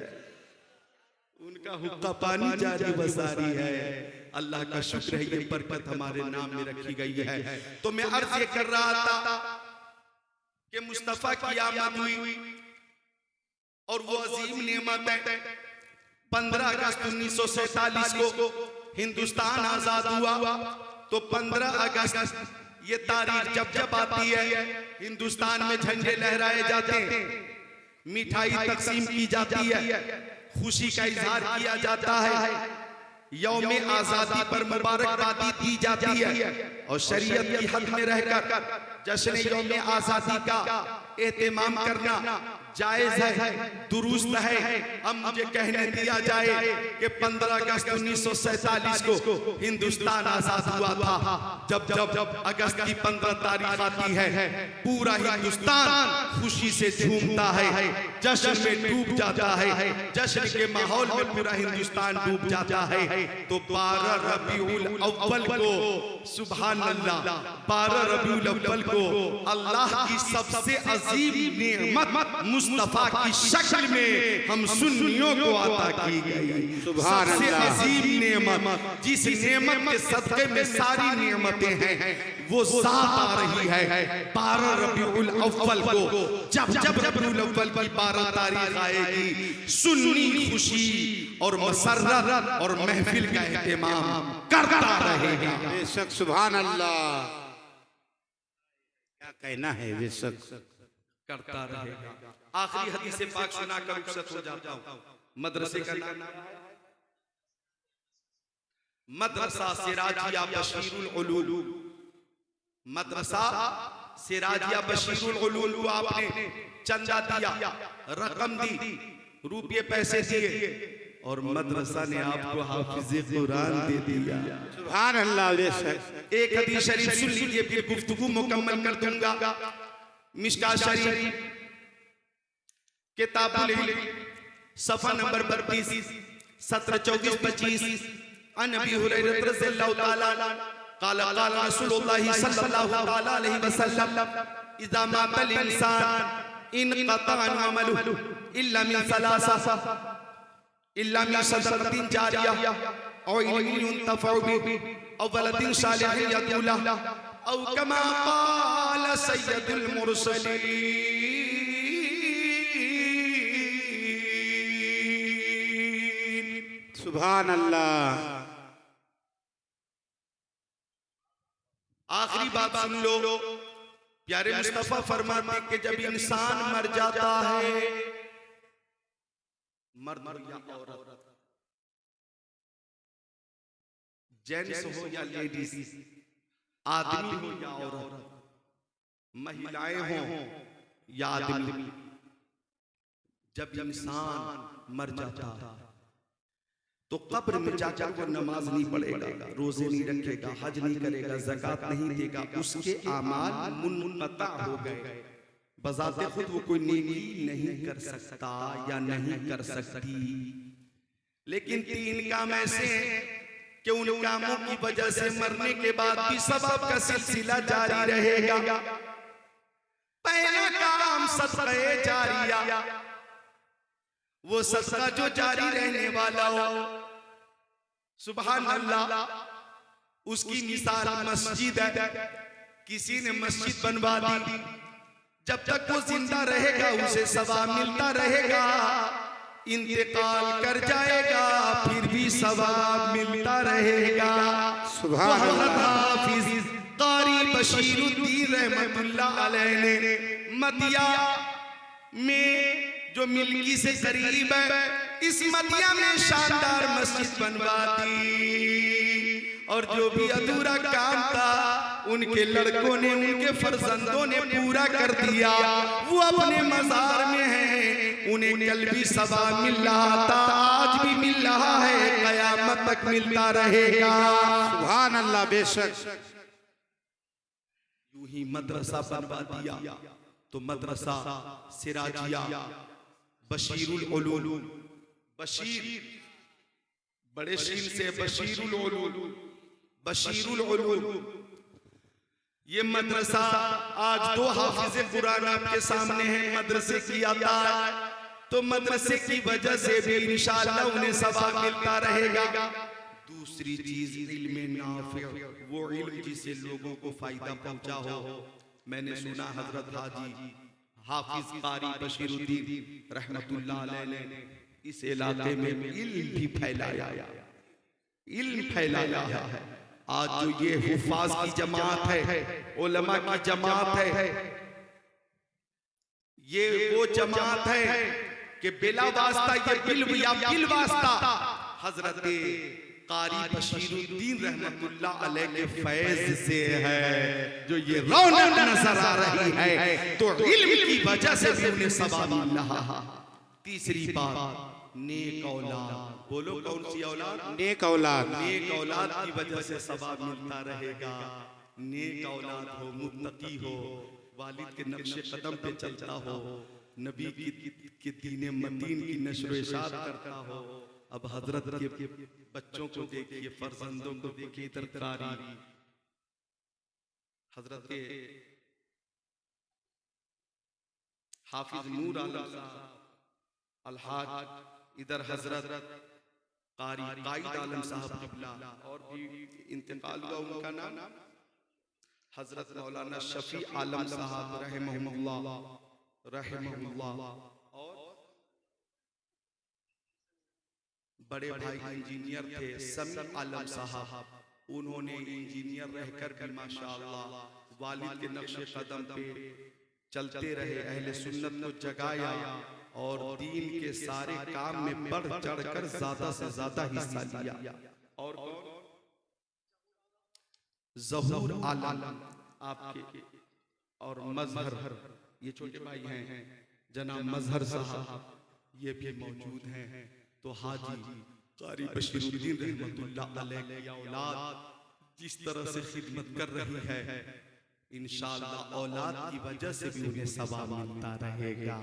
उनका हुक्का पानी जारी बसारी है। अल्लाह का शुक्र है, ये बरकत हमारे नाम में रखी गई है। तो मैं अर्ज ये कर रहा था कि मुस्तफा की आमद हुई और वो अजीम नेमत है। 15 अगस्त 1947 को हिंदुस्तान आजाद हुआ। तो 15 अगस्त ये तारीख जब जब आती है, हिंदुस्तान में झंडे लहराए जाते हैं, मिठाई तकसीम की जाती है, खुशी का इजहार किया जाता है, यौम आजादी पर मुबारकबादी दी जाती है और शरीयत की हद में रहकर जश्न यौम आजादी का एहतमाम करना जायज है, दुरुस्त है। अब मुझे कहने दिया जाए कि 15 अगस्त 1947 को हिंदुस्तान आजाद हुआ था। जब जब अगस्त की 15 तारीख आती है, पूरा हिंदुस्तान खुशी से झूमता है, जश्न में डूब जाता है, जश्न के माहौल में पूरा हिंदुस्तान डूब जाता है। तो 12 रबीउल अव्वल को, सुभान अल्लाह, 12 रबीउल अव्वल को अल्लाह की सबसे अजीम नेमत मुस्तफा की शक्ल में हम सुन्नियों को अता की गई। सबसे अजीम नेमत, जिस नेमत के सदक़े में सारी नेमतें हैं, वो ज़ात आ रही है 12 रबीउल अव्वल को। जब जब रबीउल अव्वल की 12 तारीख आएगी, सुन्नी खुशी और मसर्रत और महफिल का एहतमाम करता रहेगा। बेशक सुभान अल्लाह, क्या कहना है, बेशक करता रहेगा। आखिरी हदीस पाक सुनाकर रुखसत हो जाता हूं। मदरसे का नाम मदरसा सिराजिया बशीरुल उलूम। मदरसा सिराजिया बशीरुल उलूम को आपने चंदा दिया, रकम दी, रुपये पैसे दिए और मदरसा ने आपको हाफिज़े कुरान दे दिया। सुभान अल्लाह। बेशक एक हदीस शरीफ सुन लीजिए, फिर गुफ्तगू मुकम्मल कर दूंगा। मिशकात शरीफ किताबुल इल्म सफ़ा नंबर 32 17 24 25 अन अबी हुरैरा रज़ियल्लाहु ताला काला काला रसूलुल्लाह सल्लल्लाहु अलैहि वसल्लम इज़ा मातल इंसान इनक़ता अमलुहु इल्ला मिन सलासा इल्ला मिन सदक़तिन जारिया औ इल्मिन युंतफ़उ बिहि औ वलदिन सालिहिन यद'उ लहु औ कमा क़ाल सय्यदुल मुरसलीन। सुभान अल्लाह। आखिरी बात सुन लो, प्यारे मुस्तफा फरमाते कि जब इंसान मर जाता है, मर्द या औरत, जेंट्स हो या लेडीज, आदमी हो या औरत, महिलाएं हो या आदमी, जब इंसान मर जाता है तो कब्र में जाकर वो नमाज नहीं पढ़ेगा, रोजे नहीं रखेगा, हज नहीं करेगा, ज़कात नहीं देगा, उसके आमाल मुनक़ता हो गए। बज़ाते खुद वो कोई नेकी नहीं कर सकता या नहीं कर सकती। लेकिन 3 काम ऐसे हैं कि उन कामों की वजह से मरने के बाद भी सवाब का सिलसिला जारी रहेगा। पहला काम सदक़े जारिया, वो सदका जो जारी रहने वाला हो, सुभान अल्लाह। उसकी मिसाल मस्जिद है, किसी ने मस्जिद बनवा दी, जब तक वो जिंदा रहेगा उसे सवाब मिलता रहेगा, इंतकाल कर जाएगा फिर भी सवाब मिलता रहेगा। सुभान अल्लाह। हाफिज कारी बशीरुद्दीन रहमतुल्लाह अलैह ने मदिया में जो मिल्की से करीब है, इस मदिया में शानदार मस्जिद बनवा दी, और जो भी अधूरा काम था उनके लड़कों ने, उनके फर्जंदों ने पूरा कर दिया। वो अपने मज़ार में हैं, उन्हें कल भी सवाब मिल रहा था, आज भी मिल रहा है, क़यामत तक मिलता रहेगा। सुभान अल्लाह। बेशक यूं ही मदरसा बनवा दिया तो मदरसा सिराजिया बशीरुल उलूम, बशीर बड़े शीन से बशीरुल उलूम, बशीरुल उलूम। ये मदरसा आज 2 हाफिज़े कुरान आपके सामने हैं, मदरसे की आता है, तो मदरसे की वजह से भी इंशाअल्लाह उन्हें सवाब मिलता रहेगा। दूसरी चीज इल्म नाफिअ, वो इल्म जिससे लोगों को फायदा पहुंचा हो। मैंने सुना हजरत हाजी हाफिज कारी बशीरुद्दीन रहमतुल्लाह अलैह ने इस इलाके में इल्म भी फैलाया, इल्म फैलाया है। आज जो ये हुफाज की जमात है, उलमा की जमात है, ये वो जमात है कि बिला वास्ता ये बिल वास्ता हजरत कारी बशीरुद्दीन रहमतुल्लाह अलैह के फैज से है, जो ये रौनक नजर आ रही है, तो इल्म की वजह से भी उन्हें सवाब मिल रहा। तीसरी बात, नेक औलाद। बोलो कौन सी औलाद? नेक औलाद। नेक औलाद की वजह से सवाब मिलता रहेगा। नेक औलाद हो, मुत्तकी हो, वालिद के नक्शे कदम पे चलता हो, नबी की दीन मदीन की नशर इशात करता हो। अब हजरत के बच्चों को देखिए, फर्जंदों को देखिए, इधर कारी हजरत के हाफिज नूर आलम साहब अलहाज, इधर हजरत कारी कायद आलम साहब किबला, और भी इंतकाल हुआ उनका नाम हजरत मौलाना शफी आलम साहब रहमहुल्लाह, और बड़े भाई इंजीनियर थे समी आलम साहब, उन्होंने इंजीनियर रहकर भी माशाअल्लाह वालिद के नक्शे कदम पे चलते रहे, अहले सुन्नत को जगाया और दीन के सारे काम में बढ़ चढ़कर ज्यादा से ज्यादा हिस्सा लिया। और ज़हूर आलम आपके और मजहर, ये छोटे भाई हैं जनाब मजहर साहब, ये भी मौजूद हैं। तो हाजी कारी बशीरुद्दीन रहमतुल्लाह अलैह की औलाद जिस तरह से खिदमत कर रही है, इंशाअल्लाह औलाद की वजह से भी उन्हें सवाब मिलता रहेगा।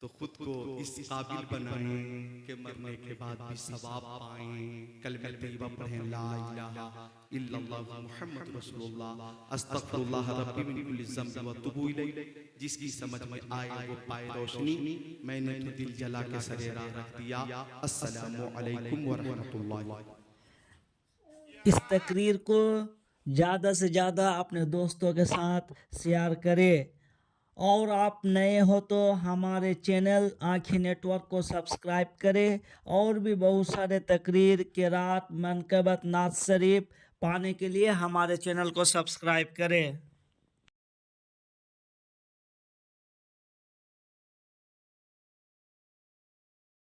तो खुद को इस काबिल बनाएं कि मरने के बाद भी सवाब पाएं। कलमे तैयबा पढ़ें, ला इलाहा इल्लल्लाह मुहम्मद रसूलुल्लाह अस्तगफिरुल्लाह रब्बी मिन कुल्ली ज़ंब व तुबू इलैह। जिसकी समझ में आए वो पाए रोशनी। मैंने तो दिल जला के सरे राह रख दिया। अस्सलामु अलैकुम व रहमतुल्लाह। इस तकरीर को ज़्यादा से ज़्यादा अपने दोस्तों के साथ शेयर करें, और आप नए हो तो हमारे चैनल आँखें नेटवर्क को सब्सक्राइब करें। और भी बहुत सारे तकरीर, किरात, मनकबत, नात शरीफ पाने के लिए हमारे चैनल को सब्सक्राइब करें।